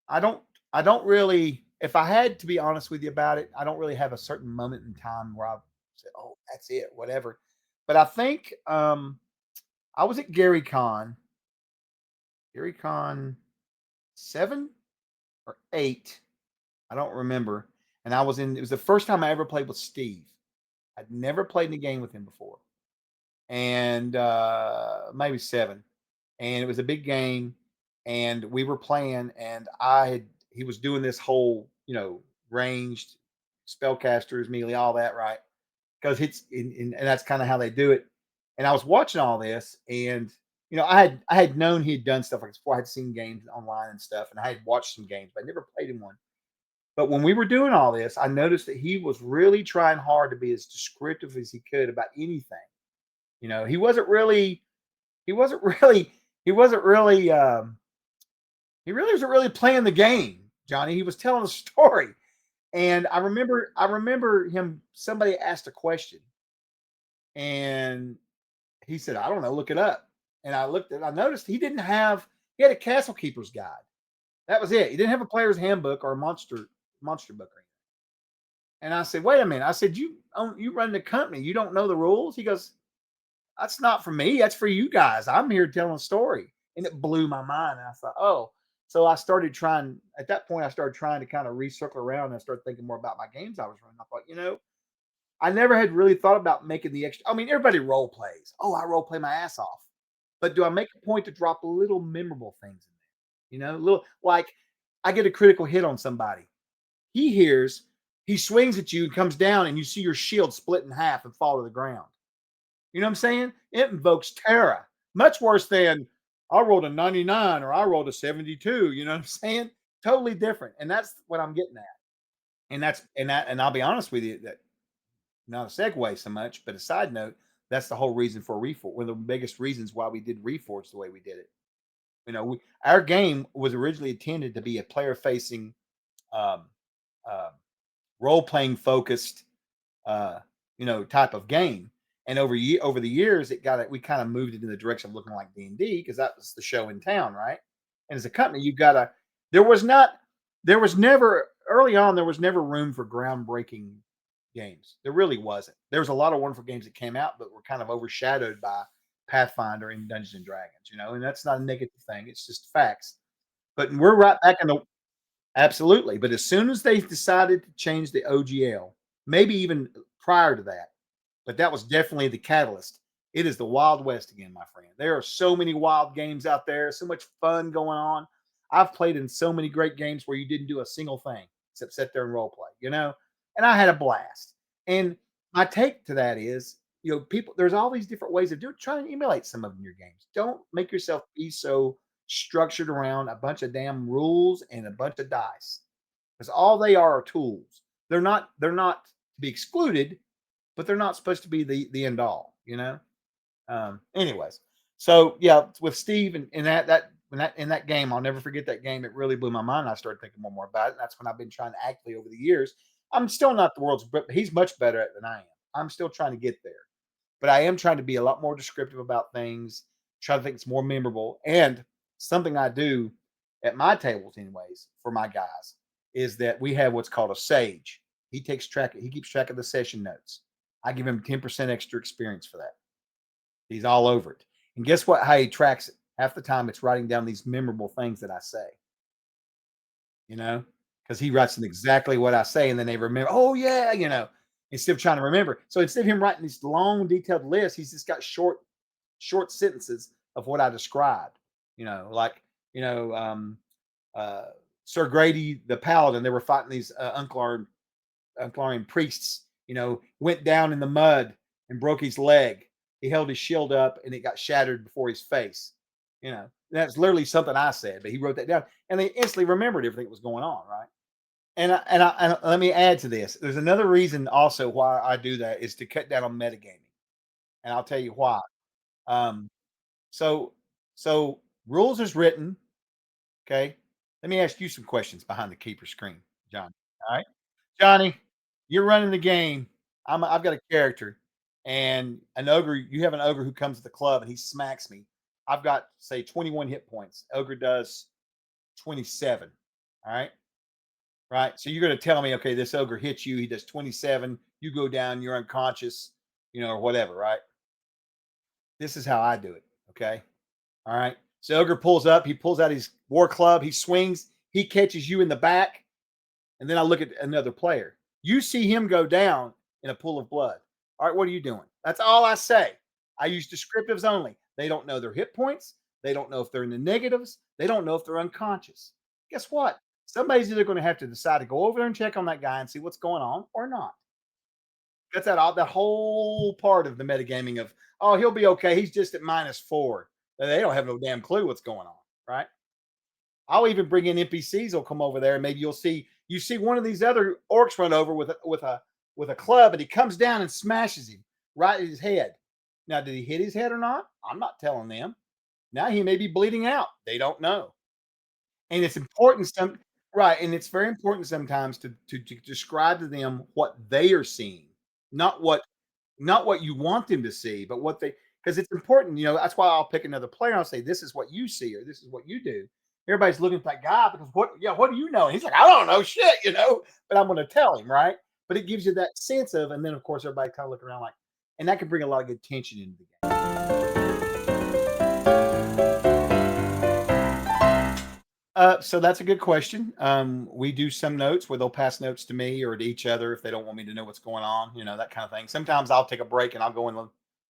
Speaker 1: I don't I don't really if I had to be honest with you about it, I don't really have a certain moment in time where I said, "Oh, that's it," whatever. But I think I was at Gary Con 7 or 8, I don't remember. And it was the first time I ever played with Steve. I'd never played in a game with him before. And maybe 7. And it was a big game and we were playing and he was doing this whole, ranged spellcasters, melee, all that, right? Because and that's kind of how they do it. And I was watching all this, and I had known he had done stuff like this before. I had seen games online and stuff, and I had watched some games, but I never played in one. But when we were doing all this, I noticed that he was really trying hard to be as descriptive as he could about anything. He wasn't really, he wasn't really, he wasn't really, he really wasn't really playing the game, Johnny. He was telling a story. And I remember him. Somebody asked a question, and he said, "I don't know. Look it up." And I looked at. I noticed he didn't have He had a Castle Keeper's Guide. That was it. He didn't have a player's handbook or a monster book or anything. And I said, "Wait a minute." I said, you run the company. You don't know the rules?" He goes, "That's not for me. That's for you guys. I'm here telling a story." And it blew my mind. And I thought, "Oh." So I started trying at that point, I started trying to kind of recircle around and I started thinking more about my games I was running. I thought, I never had really thought about making the extra. I mean, everybody role plays. Oh, I role play my ass off. But do I make a point to drop little memorable things in there? Little like I get a critical hit on somebody. He hears, he swings at you and comes down, and you see your shield split in half and fall to the ground. You know what I'm saying? It invokes terror. Much worse than I rolled a 99 or I rolled a 72. You know what I'm saying? Totally different. And that's what I'm getting at. And I'll be honest with you, that not a segue so much, but a side note, that's the whole reason for Reforge. One of the biggest reasons why we did Reforge the way we did it. Our game was originally intended to be a player facing, um, uh, role playing focused, uh, type of game. And over the years, we kind of moved it in the direction of looking like D&D because that was the show in town, right? And as a company, you've got to. There was not. There was never early on. There was never room for groundbreaking games. There really wasn't. There was a lot of wonderful games that came out, but were kind of overshadowed by Pathfinder and Dungeons and Dragons. And that's not a negative thing. It's just facts. But we're right back in the absolutely. But as soon as they decided to change the OGL, maybe even prior to that, but that was definitely the catalyst. It is the Wild West again, my friend. There are so many wild games out there, so much fun going on. I've played in so many great games where you didn't do a single thing except sit there and role play, and I had a blast. And my take to that is, people, there's all these different ways of doing. Try and emulate some of them in your games. Don't make yourself be so structured around a bunch of damn rules and a bunch of dice because all they are tools. They're not to be excluded, but they're not supposed to be the end all. Anyways, so yeah, with Steve and in that game, I'll never forget that game. It really blew my mind. I started thinking more about it. And that's when I've been trying to actively over the years. I'm still not the world's, but he's much better at it than I am. I'm still trying to get there, but I am trying to be a lot more descriptive about things. Try to think it's more memorable. And something I do at my tables, anyways, for my guys, is that we have what's called a sage. He keeps track of the session notes. I give him 10% extra experience for that. He's all over it. And guess what? How he tracks it? Half the time it's writing down these memorable things that I say, you know, because he writes them exactly what I say. And then they remember, oh, yeah, instead of trying to remember. So instead of him writing these long, detailed lists, he's just got short sentences of what I described, like, you know, um, uh, Sir Grady, the paladin, they were fighting these Unclarian priests, went down in the mud and broke his leg. He held his shield up and it got shattered before his face. That's literally something I said, but he wrote that down and they instantly remembered everything that was going on, right? And let me add to this. There's another reason also why I do that is to cut down on metagaming. And I'll tell you why. Um, so, so rules is written. Okay. Let me ask you some questions behind the keeper screen, John. All right. Johnny, you're running the game. I've got a character, and an ogre. You have an ogre who comes to the club and he smacks me. I've got say 21 hit points. Ogre does 27. All right, right. So you're going to tell me, okay, this ogre hits you. He does 27. You go down. You're unconscious. Or whatever. Right. This is how I do it. Okay. All right. So ogre pulls up. He pulls out his war club. He swings. He catches you in the back. And then I look at another player. You see him go down in a pool of blood. All right, what are you doing? That's all I say. I use descriptives only. They don't know their hit points. They don't know if they're in the negatives. They don't know if they're unconscious. Guess what? Somebody's either going to have to decide to go over there and check on that guy and see what's going on or not. That's that whole part of the metagaming of, oh, he'll be okay. He's just at -4. They don't have no damn clue what's going on, right? I'll even bring in NPCs. Will come over there, and maybe you see one of these other orcs run over with a club, and he comes down and smashes him right in his head. Now, did he hit his head or not? I'm not telling them. Now he may be bleeding out. They don't know, and it's important right, and it's very important sometimes to describe to them what they are seeing, not what not what you want them to see, but what they. because it's important. That's why I'll pick another player. I'll say, "This is what you see, or this is what you do." Everybody's looking at that guy because what? Yeah, what do you know? And he's like, "I don't know shit," but I'm going to tell him, right? But it gives you that sense of, and then of course everybody kind of looking around like, and that can bring a lot of good tension into the game. So that's a good question. We do some notes where they'll pass notes to me or to each other if they don't want me to know what's going on, that kind of thing. Sometimes I'll take a break and I'll go in the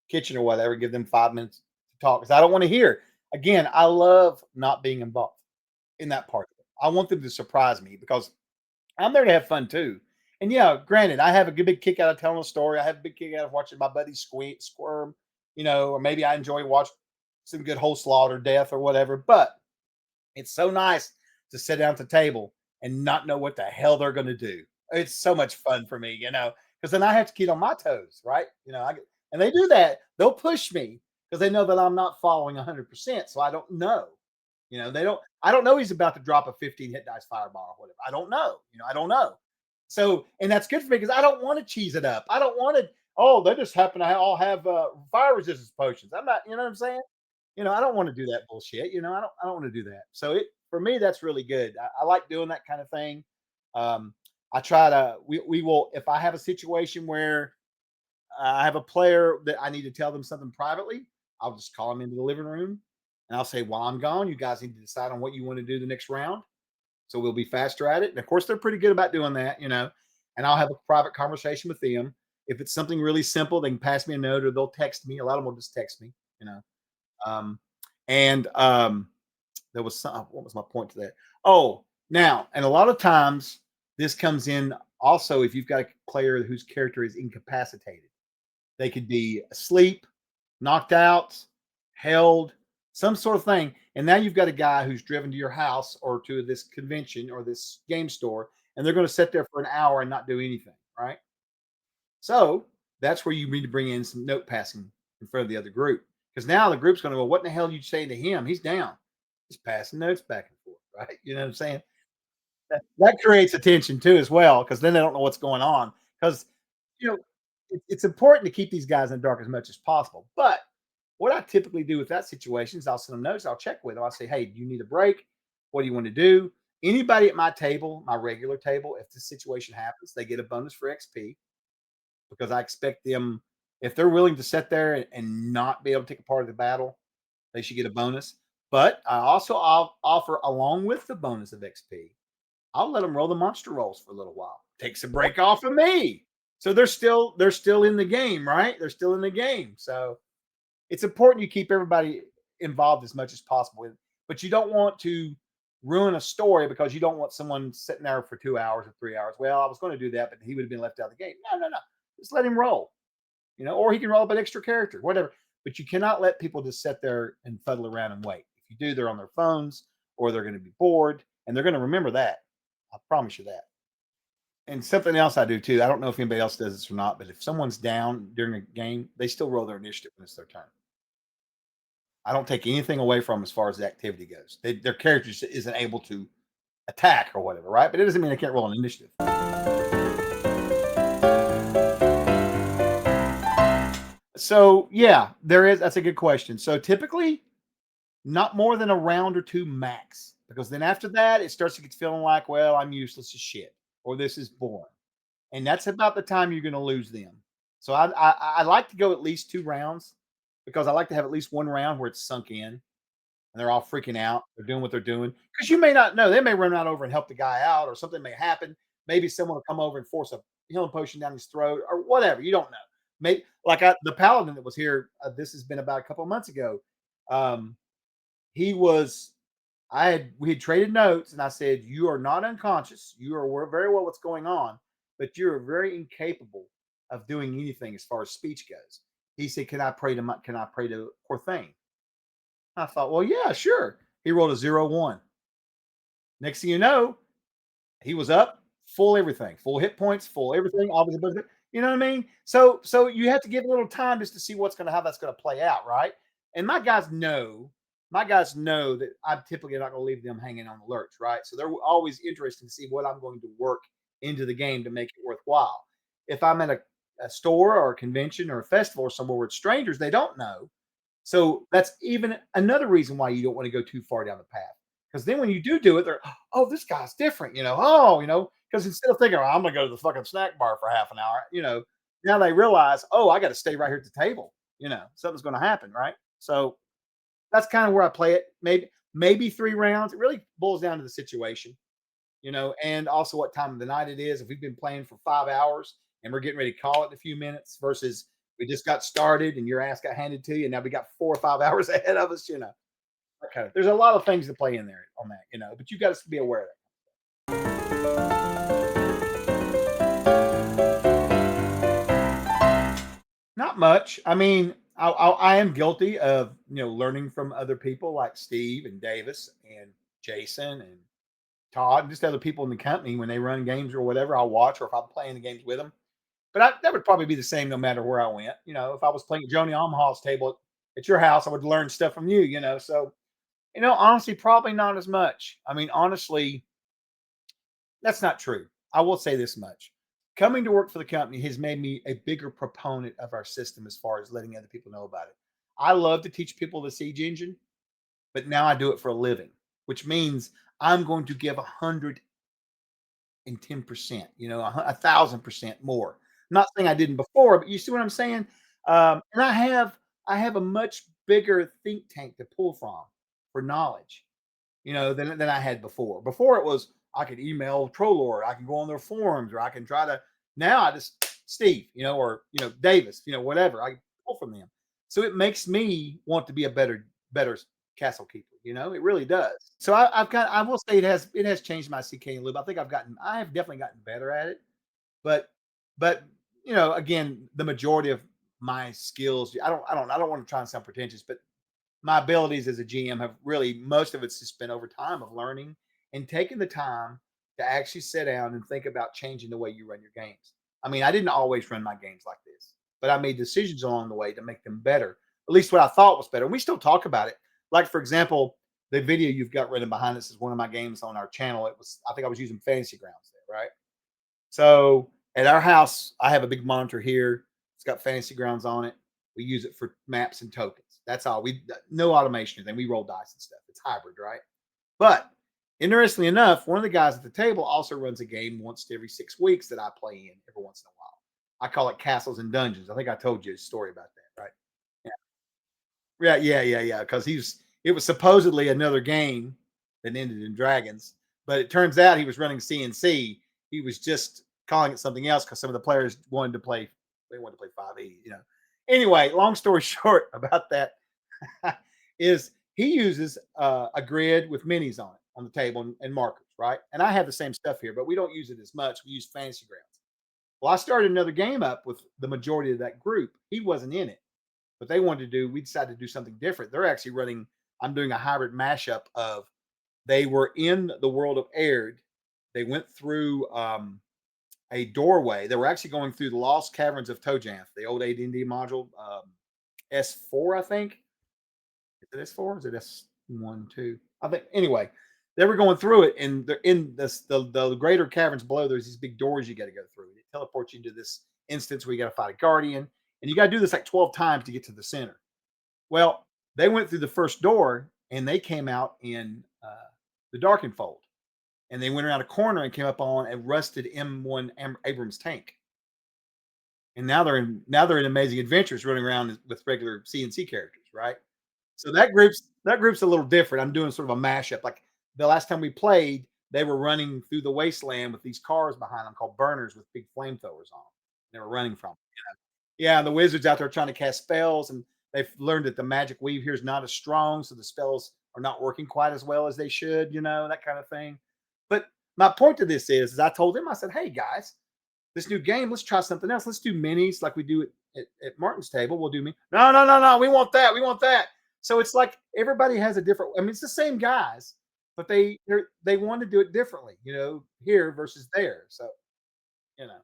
Speaker 1: kitchen or whatever, give them 5 minutes to talk because I don't want to hear. Again, I love not being involved in that part of it. I want them to surprise me because I'm there to have fun too. And yeah, granted, I have a good big kick out of telling a story. I have a big kick out of watching my buddies squirm, or maybe I enjoy watching some good whole slaughter death or whatever. But it's so nice to sit down at the table and not know what the hell they're going to do. It's so much fun for me, because then I have to keep on my toes, right? And they do that. They'll push me because they know that I'm not following 100%. So I don't know. I don't know he's about to drop a 15 hit dice fireball or whatever. I don't know. I don't know. So, and that's good for me because I don't want to cheese it up. I don't want to, oh, they just happen to all have fire resistance potions. I'm not, you know what I'm saying? I don't want to do that bullshit. I don't want to do that. So for me, that's really good. I like doing that kind of thing. I try to, we will, if I have a situation where I have a player that I need to tell them something privately, I'll just call them into the living room and I'll say, while I'm gone, you guys need to decide on what you want to do the next round. So we'll be faster at it. And of course, they're pretty good about doing that, and I'll have a private conversation with them. If it's something really simple, they can pass me a note or they'll text me. A lot of them will just text me, you know. Um, and there was some, what was my point to that? Oh, now, and a lot of times this comes in also if you've got a player whose character is incapacitated. They could be asleep, knocked out, held, some sort of thing. And now you've got a guy who's driven to your house or to this convention or this game store, and they're going to sit there for an hour and not do anything, right? So that's where you need to bring in some note passing in front of the other group. Because now the group's going to go, what in the hell are you saying to him? He's down. He's passing notes back and forth, right? You know what I'm saying? That creates attention too, as well, because then they don't know what's going on. Because you know, it's important to keep these guys in the dark as much as possible. But what I typically do with that situation is I'll send them notes. I'll check with them. I'll say, hey, do you need a break? What do you want to do? Anybody at my table, my regular table, if this situation happens, they get a bonus for XP because I expect them, if they're willing to sit there and not be able to take a part of the battle, they should get a bonus. But I'll offer, along with the bonus of XP, I'll let them roll the monster rolls for a little while. Takes a break off of me. So they're still in the game, right? They're still in the game. So it's important you keep everybody involved as much as possible. But you don't want to ruin a story because you don't want someone sitting there for 2 hours or 3 hours. Well, I was going to do that, but he would have been left out of the game. No, no, no. Just let him roll, or he can roll up an extra character, whatever. But you cannot let people just sit there and fuddle around and wait. If you do, they're on their phones or they're going to be bored and they're going to remember that. I promise you that. And something else I do too. I don't know if anybody else does this or not, but if someone's down during a game, they still roll their initiative when it's their turn. I don't take anything away from them as far as the activity goes. Their character just isn't able to attack or whatever, right? But it doesn't mean they can't roll an initiative. So yeah, there is. That's a good question. So typically, not more than a round or two max, because then after that, it starts to get feeling like, well, I'm useless as shit, or this is boring, and that's about the time you're going to lose them. So I like to go at least 2 rounds because I like to have at least one round where it's sunk in and they're all freaking out. They're doing what they're doing because you may not know. They may run out over and help the guy out, or something may happen. Maybe someone will come over and force a healing potion down his throat, or whatever. You don't know. Maybe like the paladin that was here. This has been about a couple of months ago. Um, he was we had traded notes and I said, you are not unconscious. You are aware very well what's going on, but you're very incapable of doing anything as far as speech goes. He said, can I pray to Thing? I thought, well, yeah, sure. He rolled a 0-1. Next thing you know, he was up, full everything, full hit points, full everything, obviously. You know what I mean? So you have to give a little time just to see how that's gonna play out, right? And my guys know that I'm typically not gonna leave them hanging on the lurch, right? So they're always interested to see what I'm going to work into the game to make it worthwhile. If I'm at a store or a convention or a festival or somewhere with strangers, they don't know. So that's even another reason why you don't want to go too far down the path. Because then when you do it, they're, oh, this guy's different, because instead of thinking, oh, I'm gonna go to the fucking snack bar for half an hour, now they realize, oh, I got to stay right here at the table. Something's gonna happen, right? So that's kind of where I play it. Maybe 3 rounds. It really boils down to the situation, and also what time of the night it is. If we've been playing for 5 hours and we're getting ready to call it in a few minutes versus we just got started and your ass got handed to you, and now we got 4 or 5 hours ahead of us, Okay. There's a lot of things to play in there on that, but you got to be aware of that. Not much. I mean, I am guilty of learning from other people like Steve and Davis and Jason and Todd, and just other people in the company when they run games or whatever. I'll watch, or if I'm playing the games with them. But that would probably be the same no matter where I went. If I was playing at Joni Omaha's table at your house, I would learn stuff from you. So honestly, probably not as much. I mean, honestly, that's not true. I will say this much. Coming to work for the company has made me a bigger proponent of our system as far as letting other people know about it. I love to teach people the Siege engine, but now I do it for a living, which means I'm going to give 110%, 1,000% more. I'm not saying I didn't before, but you see what I'm saying? And I have a much bigger think tank to pull from for knowledge, than I had before. Before it was I could email Trolllord, I can go on their forums, or I can try to. Now I just Steve, or Davis, whatever I can pull from them. So it makes me want to be a better castle keeper. It really does. So I will say it has changed my CK a little bit. I have definitely gotten better at it, but but again, the majority of my skills, I don't want to try and sound pretentious, but my abilities as a GM have really, most of it's just been over time of learning and taking the time to actually sit down and think about changing the way you run your games. I mean, I didn't always run my games like this, but I made decisions along the way to make them better, at least what I thought was better. And we still talk about it. Like, for example, the video you've got running behind us is one of my games on our channel. I think I was using Fantasy Grounds there, right? So at our house, I have a big monitor here. It's got Fantasy Grounds on it. We use it for maps and tokens. That's all. No automation or anything. We roll dice and stuff. It's hybrid, right? But interestingly enough, one of the guys at the table also runs a game once every 6 weeks that I play in every once in a while. I call it Castles and Dungeons. I think I told you a story about that, right? Yeah, yeah, yeah, yeah. Because it was supposedly another game that ended in dragons, but it turns out he was running CNC. He was just calling it something else because some of the players wanted to play. They wanted to play 5e. Anyway, long story short about that is he uses a grid with minis on it on the table and markers, right? And I have the same stuff here, but we don't use it as much. We use Fantasy Grounds. Well, I started another game up with the majority of that group. He wasn't in it, but they wanted to do. We decided to do something different. They're actually running. I'm doing a hybrid mashup of. They were in the world of Aird. They went through a doorway. They were actually going through the Lost Caverns of Tojanth, the old AD&D module, S4, I think. Is it S4? Is it S1, 2? I think. Anyway, they were going through it, and they're in the greater caverns below. There's these big doors you got to go through. It teleports you into this instance where you got to fight a guardian, and you got to do this like 12 times to get to the center. Well, they went through the first door, and they came out in the Darkened Fold, and they went around a corner and came up on a rusted M1 Abrams tank. And now they're in Amazing Adventures running around with regular CNC characters, right? So that group's a little different. I'm doing sort of a mashup. Like the last time we played, they were running through the wasteland with these cars behind them called burners with big flamethrowers on them. They were running from them. Yeah, the wizards out there trying to cast spells, and they've learned that the magic weave here is not as strong, so the spells are not working quite as well as they should, that kind of thing. But my point to this is I told them, I said, hey guys, this new game, let's try something else. Let's do minis like we do at Martin's table. We'll do me. No, no, no, no. We want that. We want that. So it's like everybody has a different. I mean, it's the same guys, but they want to do it differently. Here versus there. So you know.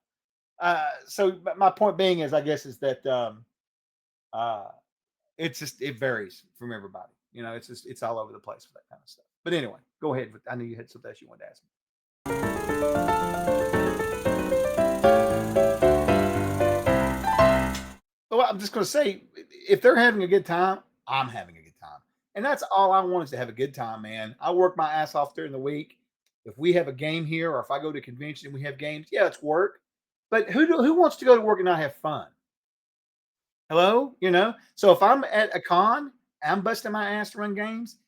Speaker 1: So my point being is, I guess, is that uh, it varies from everybody. It's all over the place for that kind of stuff. But anyway, go ahead. I know you had something else you wanted to ask me. Well, I'm just going to say, if they're having a good time, I'm having a good time. And that's all I want is to have a good time, man. I work my ass off during the week. If we have a game here or if I go to a convention and we have games, yeah, it's work. But who wants to go to work and not have fun? Hello? So if I'm at a con, I'm busting my ass to run games.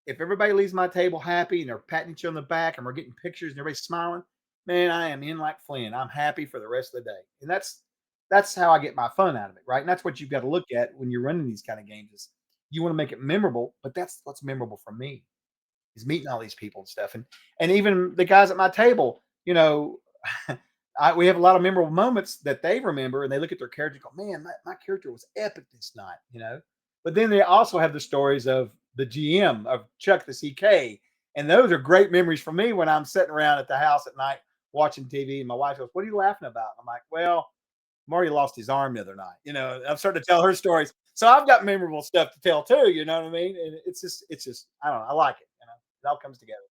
Speaker 1: If everybody leaves my table happy and they're patting each other on the back and we're getting pictures and everybody's smiling, man, I am in like Flynn. I'm happy for the rest of the day. And that's how I get my fun out of it, right? And that's what you've got to look at when you're running these kind of games is you want to make it memorable, but that's what's memorable for me is meeting all these people and stuff. And even the guys at my table, we have a lot of memorable moments that they remember and they look at their character and go, man, my character was epic this night. But then they also have the stories of the GM of Chuck the CK. And those are great memories for me when I'm sitting around at the house at night watching TV. And my wife goes, what are you laughing about? I'm like, well, Marty lost his arm the other night. I'm starting to tell her stories. So I've got memorable stuff to tell too. You know what I mean? And it's just, I don't know. I like it. It all comes together.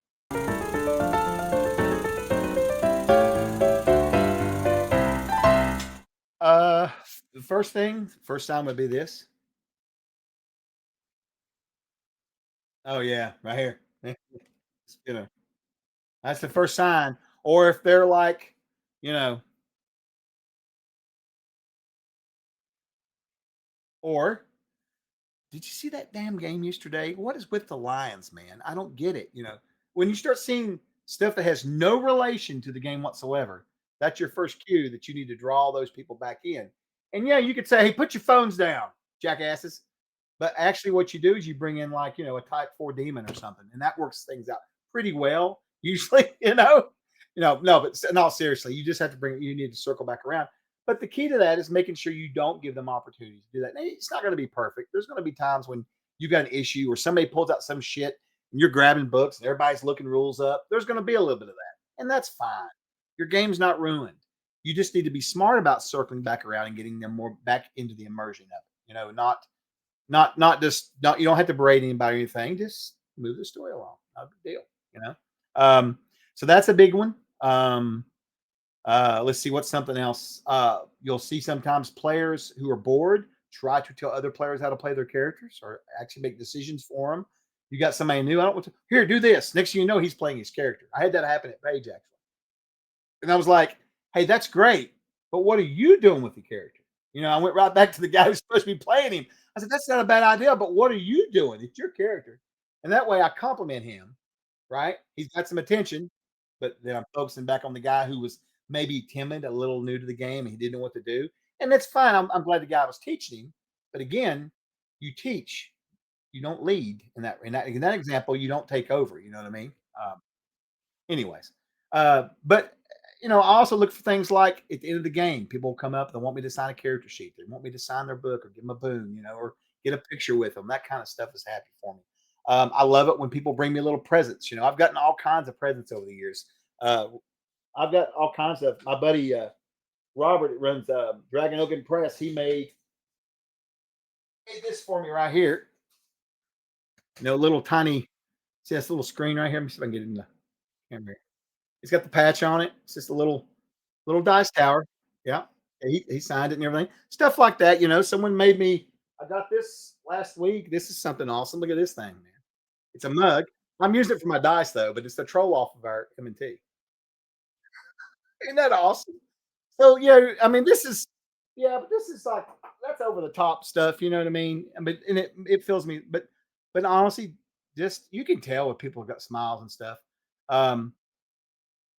Speaker 1: Uh, the first time would be this. Oh yeah, right here. you know, that's the first sign. Or if they're like, you know, or did you see that damn game yesterday? What is with the Lions, man? I don't get it. When you start seeing stuff that has no relation to the game whatsoever, that's your first cue that you need to draw those people back in. And yeah, you could say, hey, put your phones down, jackasses. But actually, what you do is you bring in like a type 4 demon or something, and that works things out pretty well. Usually, no, but in all seriously, you just have to bring. You need to circle back around. But the key to that is making sure you don't give them opportunities to do that. And it's not going to be perfect. There's going to be times when you got an issue or somebody pulls out some shit and you're grabbing books and everybody's looking rules up. There's going to be a little bit of that, and that's fine. Your game's not ruined. You just need to be smart about circling back around and getting them more back into the immersion of it. Not you don't have to berate anybody or anything. Just move the story along. Not a big deal, you know. Um, so that's a big one. Let's see what's something else. You'll see sometimes players who are bored try to tell other players how to play their characters or actually make decisions for them. You got somebody new. I don't want to here do this. Next thing you know, he's playing his character. I had that happen at Page actually. And I was like, hey, that's great. But what are you doing with the character? I went right back to the guy who's supposed to be playing him. I said, that's not a bad idea, but what are you doing? It's your character. And that way I compliment him, right? He's got some attention, but then I'm focusing back on the guy who was maybe timid, a little new to the game, and he didn't know what to do. And that's fine. I'm glad the guy was teaching him. But again, you teach, you don't lead in that example, you don't take over. You know what I mean? Anyways, but I also look for things like at the end of the game, people will come up, they want me to sign a character sheet, they want me to sign their book or give them a boon, or get a picture with them. That kind of stuff is happy for me. I love it when people bring me little presents. I've gotten all kinds of presents over the years. Uh, I've got all kinds of my buddy Robert that runs Dragon Oak and Press. He made this for me right here. Little tiny. See this little screen right here. Let me see if I can get it in the camera. It's got the patch on it. It's just a little dice tower. Yeah. He signed it and everything. Stuff like that. Someone made me. I got this last week. This is something awesome. Look at this thing, man. It's a mug. I'm using it for my dice though, but it's the troll off of our M&T. Isn't that awesome? So yeah, I mean, but this is like that's over the top stuff. You know what I mean? But and it fills me. But honestly, just you can tell when people have got smiles and stuff. Um,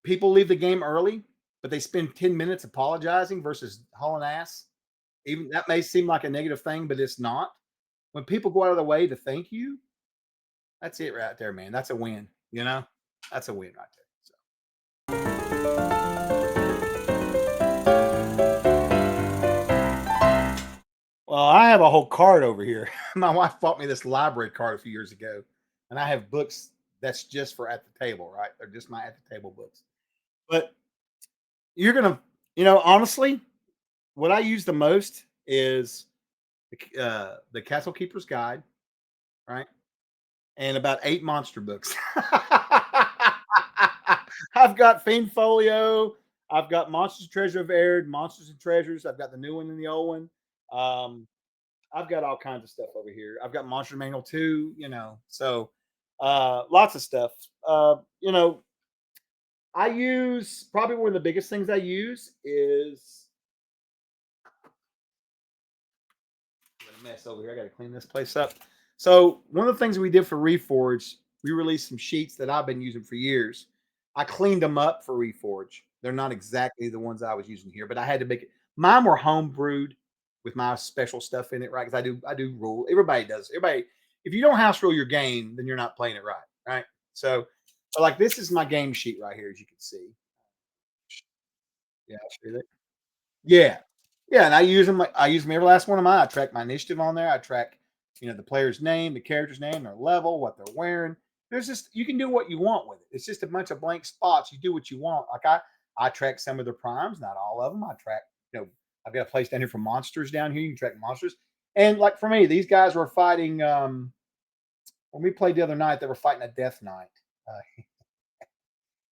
Speaker 1: People leave the game early, but they spend 10 minutes apologizing versus hauling ass. Even that may seem like a negative thing, but it's not. When people go out of their way to thank you, that's it right there, man. That's a win. That's a win right there. Well, I have a whole card over here. My wife bought me this library card a few years ago, and I have books that's just for at the table, right? They're just my at the table books. But you're gonna, honestly, what I use the most is the Castle Keeper's Guide, right? And about 8 monster books. I've got Fiend Folio. I've got Monsters Treasure of Air, Monsters and Treasures. I've got the new one and the old one. Um, I've got all kinds of stuff over here. I've got Monster Manual too, so lots of stuff. You know, I use probably one of the biggest things I use is I'm gonna mess over here. I got to clean this place up. So one of the things we did for Reforge, we released some sheets that I've been using for years. I cleaned them up for Reforge. They're not exactly the ones I was using here, but I had to make it. Mine were home brewed with my special stuff in it, right? Because I do rule. Everybody does. Everybody, if you don't house rule your game, then you're not playing it right, right? So, but like this is my game sheet right here, as you can see. Yeah, I'll show you that. Yeah. Yeah, and I use them every last one of mine. I track my initiative on there. I track, the player's name, the character's name, their level, what they're wearing. There's just you can do what you want with it. It's just a bunch of blank spots. You do what you want. Like I track some of their primes, not all of them. I track, I've got a place down here for monsters down here. You can track monsters. And like for me, these guys were fighting when we played the other night, they were fighting a death knight.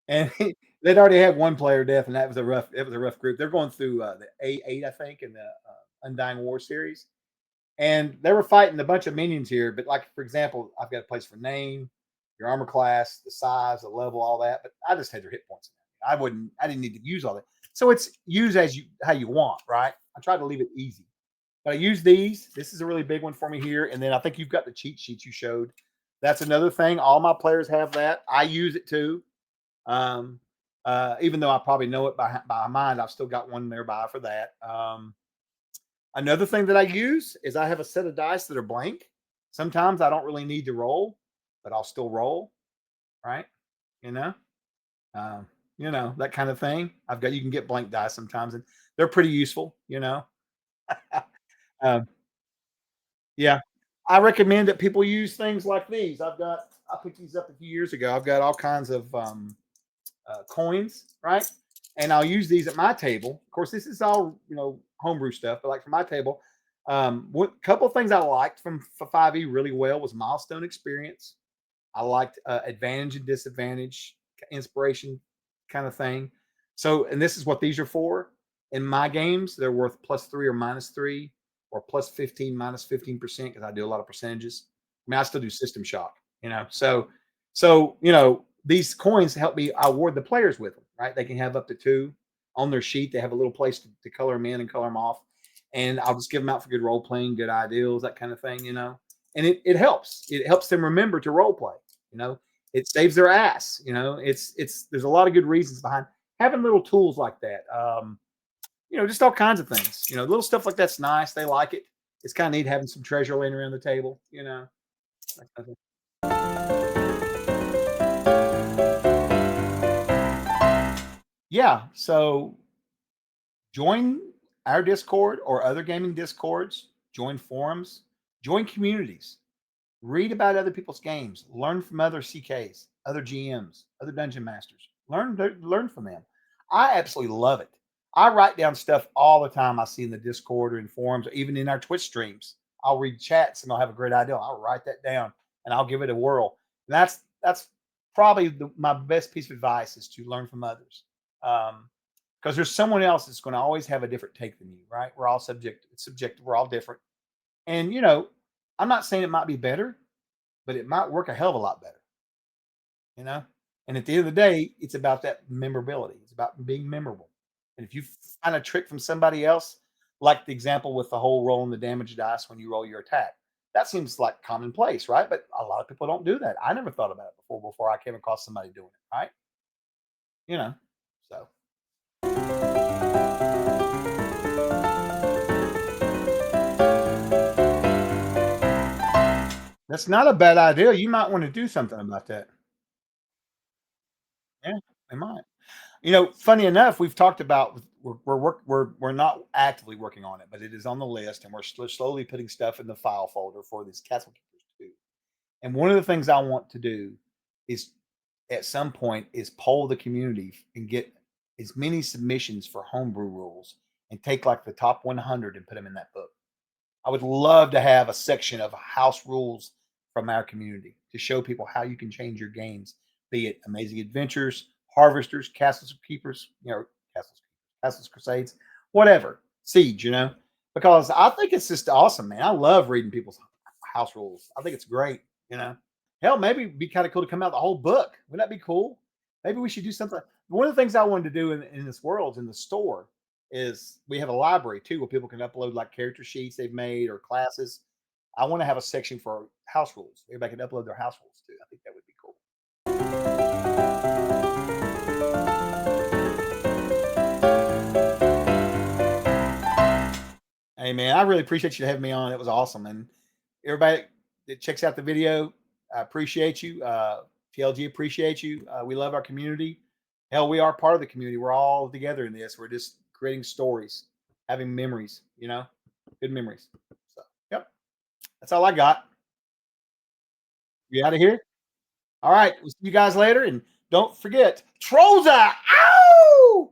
Speaker 1: And they'd already had one player death, and that was a rough group. They're going through the A8, I think, in the Undying War series, and they were fighting a bunch of minions here. But like for example, I've got a place for name, your armor class, the size, the level, all that. But I just had their hit points. I didn't need to use all that. So it's use as you how you want, right? I tried to leave it easy. But I use these. This is a really big one for me here. And then I think you've got the cheat sheets you showed. That's another thing. All my players have that. I use it too. Um, even though I probably know it by mind, I've still got one nearby for that. Another thing that I use is I have a set of dice that are blank. Sometimes I don't really need to roll, but I'll still roll, right? You know, um, that kind of thing. You can get blank dice sometimes, and they're pretty useful. Um, yeah, I recommend that people use things like these. I picked these up a few years ago. I've got all kinds of coins, right? And I'll use these at my table. Of course, this is all homebrew stuff, but like for my table, what couple of things I liked from 5e really well was milestone experience. I liked advantage and disadvantage, inspiration kind of thing. So, and this is what these are for. In my games, they're worth +3 or -3 or +15, -15% because I do a lot of percentages. I mean, I still do system shock. So these coins help me award the players with them, right? They can have up to two on their sheet. They have a little place to color them in and color them off. And I'll just give them out for good role playing, good ideals, that kind of thing. And it helps. It helps them remember to role play. You know, it saves their ass. There's a lot of good reasons behind having little tools like that. Just all kinds of things. Little stuff like that's nice. They like it. It's kind of neat having some treasure laying around the table. That kind of yeah. So join our Discord or other gaming Discords. Join forums. Join communities. Read about other people's games. Learn from other CKs, other GMs, other dungeon masters. Learn from them. I absolutely love it. I write down stuff all the time I see in the Discord or in forums, or even in our Twitch streams. I'll read chats and I'll have a great idea. I'll write that down and I'll give it a whirl. And that's probably my best piece of advice is to learn from others. Because there's someone else that's going to always have a different take than you, right? We're all subjective. We're all different. And I'm not saying it might be better, but it might work a hell of a lot better, you know? And at the end of the day, it's about that memorability. It's about being memorable. And if you find a trick from somebody else, like the example with the whole rolling the damage dice when you roll your attack, that seems like commonplace, right? But a lot of people don't do that. I never thought about it before I came across somebody doing it, right? You know, so that's not a bad idea. You might want to do something about that. Yeah, they might. Funny enough, we've talked about we're not actively working on it, but it is on the list, and we're slowly putting stuff in the file folder for this Castle Keepers too. And one of the things I want to do is at some point is poll the community and get as many submissions for homebrew rules and take like the top 100 and put them in that book. I would love to have a section of house rules from our community to show people how you can change your games, be it Amazing Adventures, Harvesters, Castles Keepers, Castles Crusades, whatever, Siege. because I think it's just awesome, man. I love reading people's house rules. I think it's great. You know, hell, maybe it'd be kind of cool to come out the whole book. Wouldn't that be cool? Maybe we should do something. One of the things I wanted to do in this world in the store is we have a library too where people can upload like character sheets they've made or classes. I want to have a section for house rules. Everybody can upload their house rules too. I think that would be cool. Hey man, I really appreciate you having me on. It was awesome. And everybody that checks out the video, I appreciate you. TLG appreciate you. We love our community. Hell, we are part of the community. We're all together in this. We're just creating stories, having memories, good memories. So, yep, that's all I got. You out of here? All right. We'll see you guys later. And don't forget, trolls out. Ow!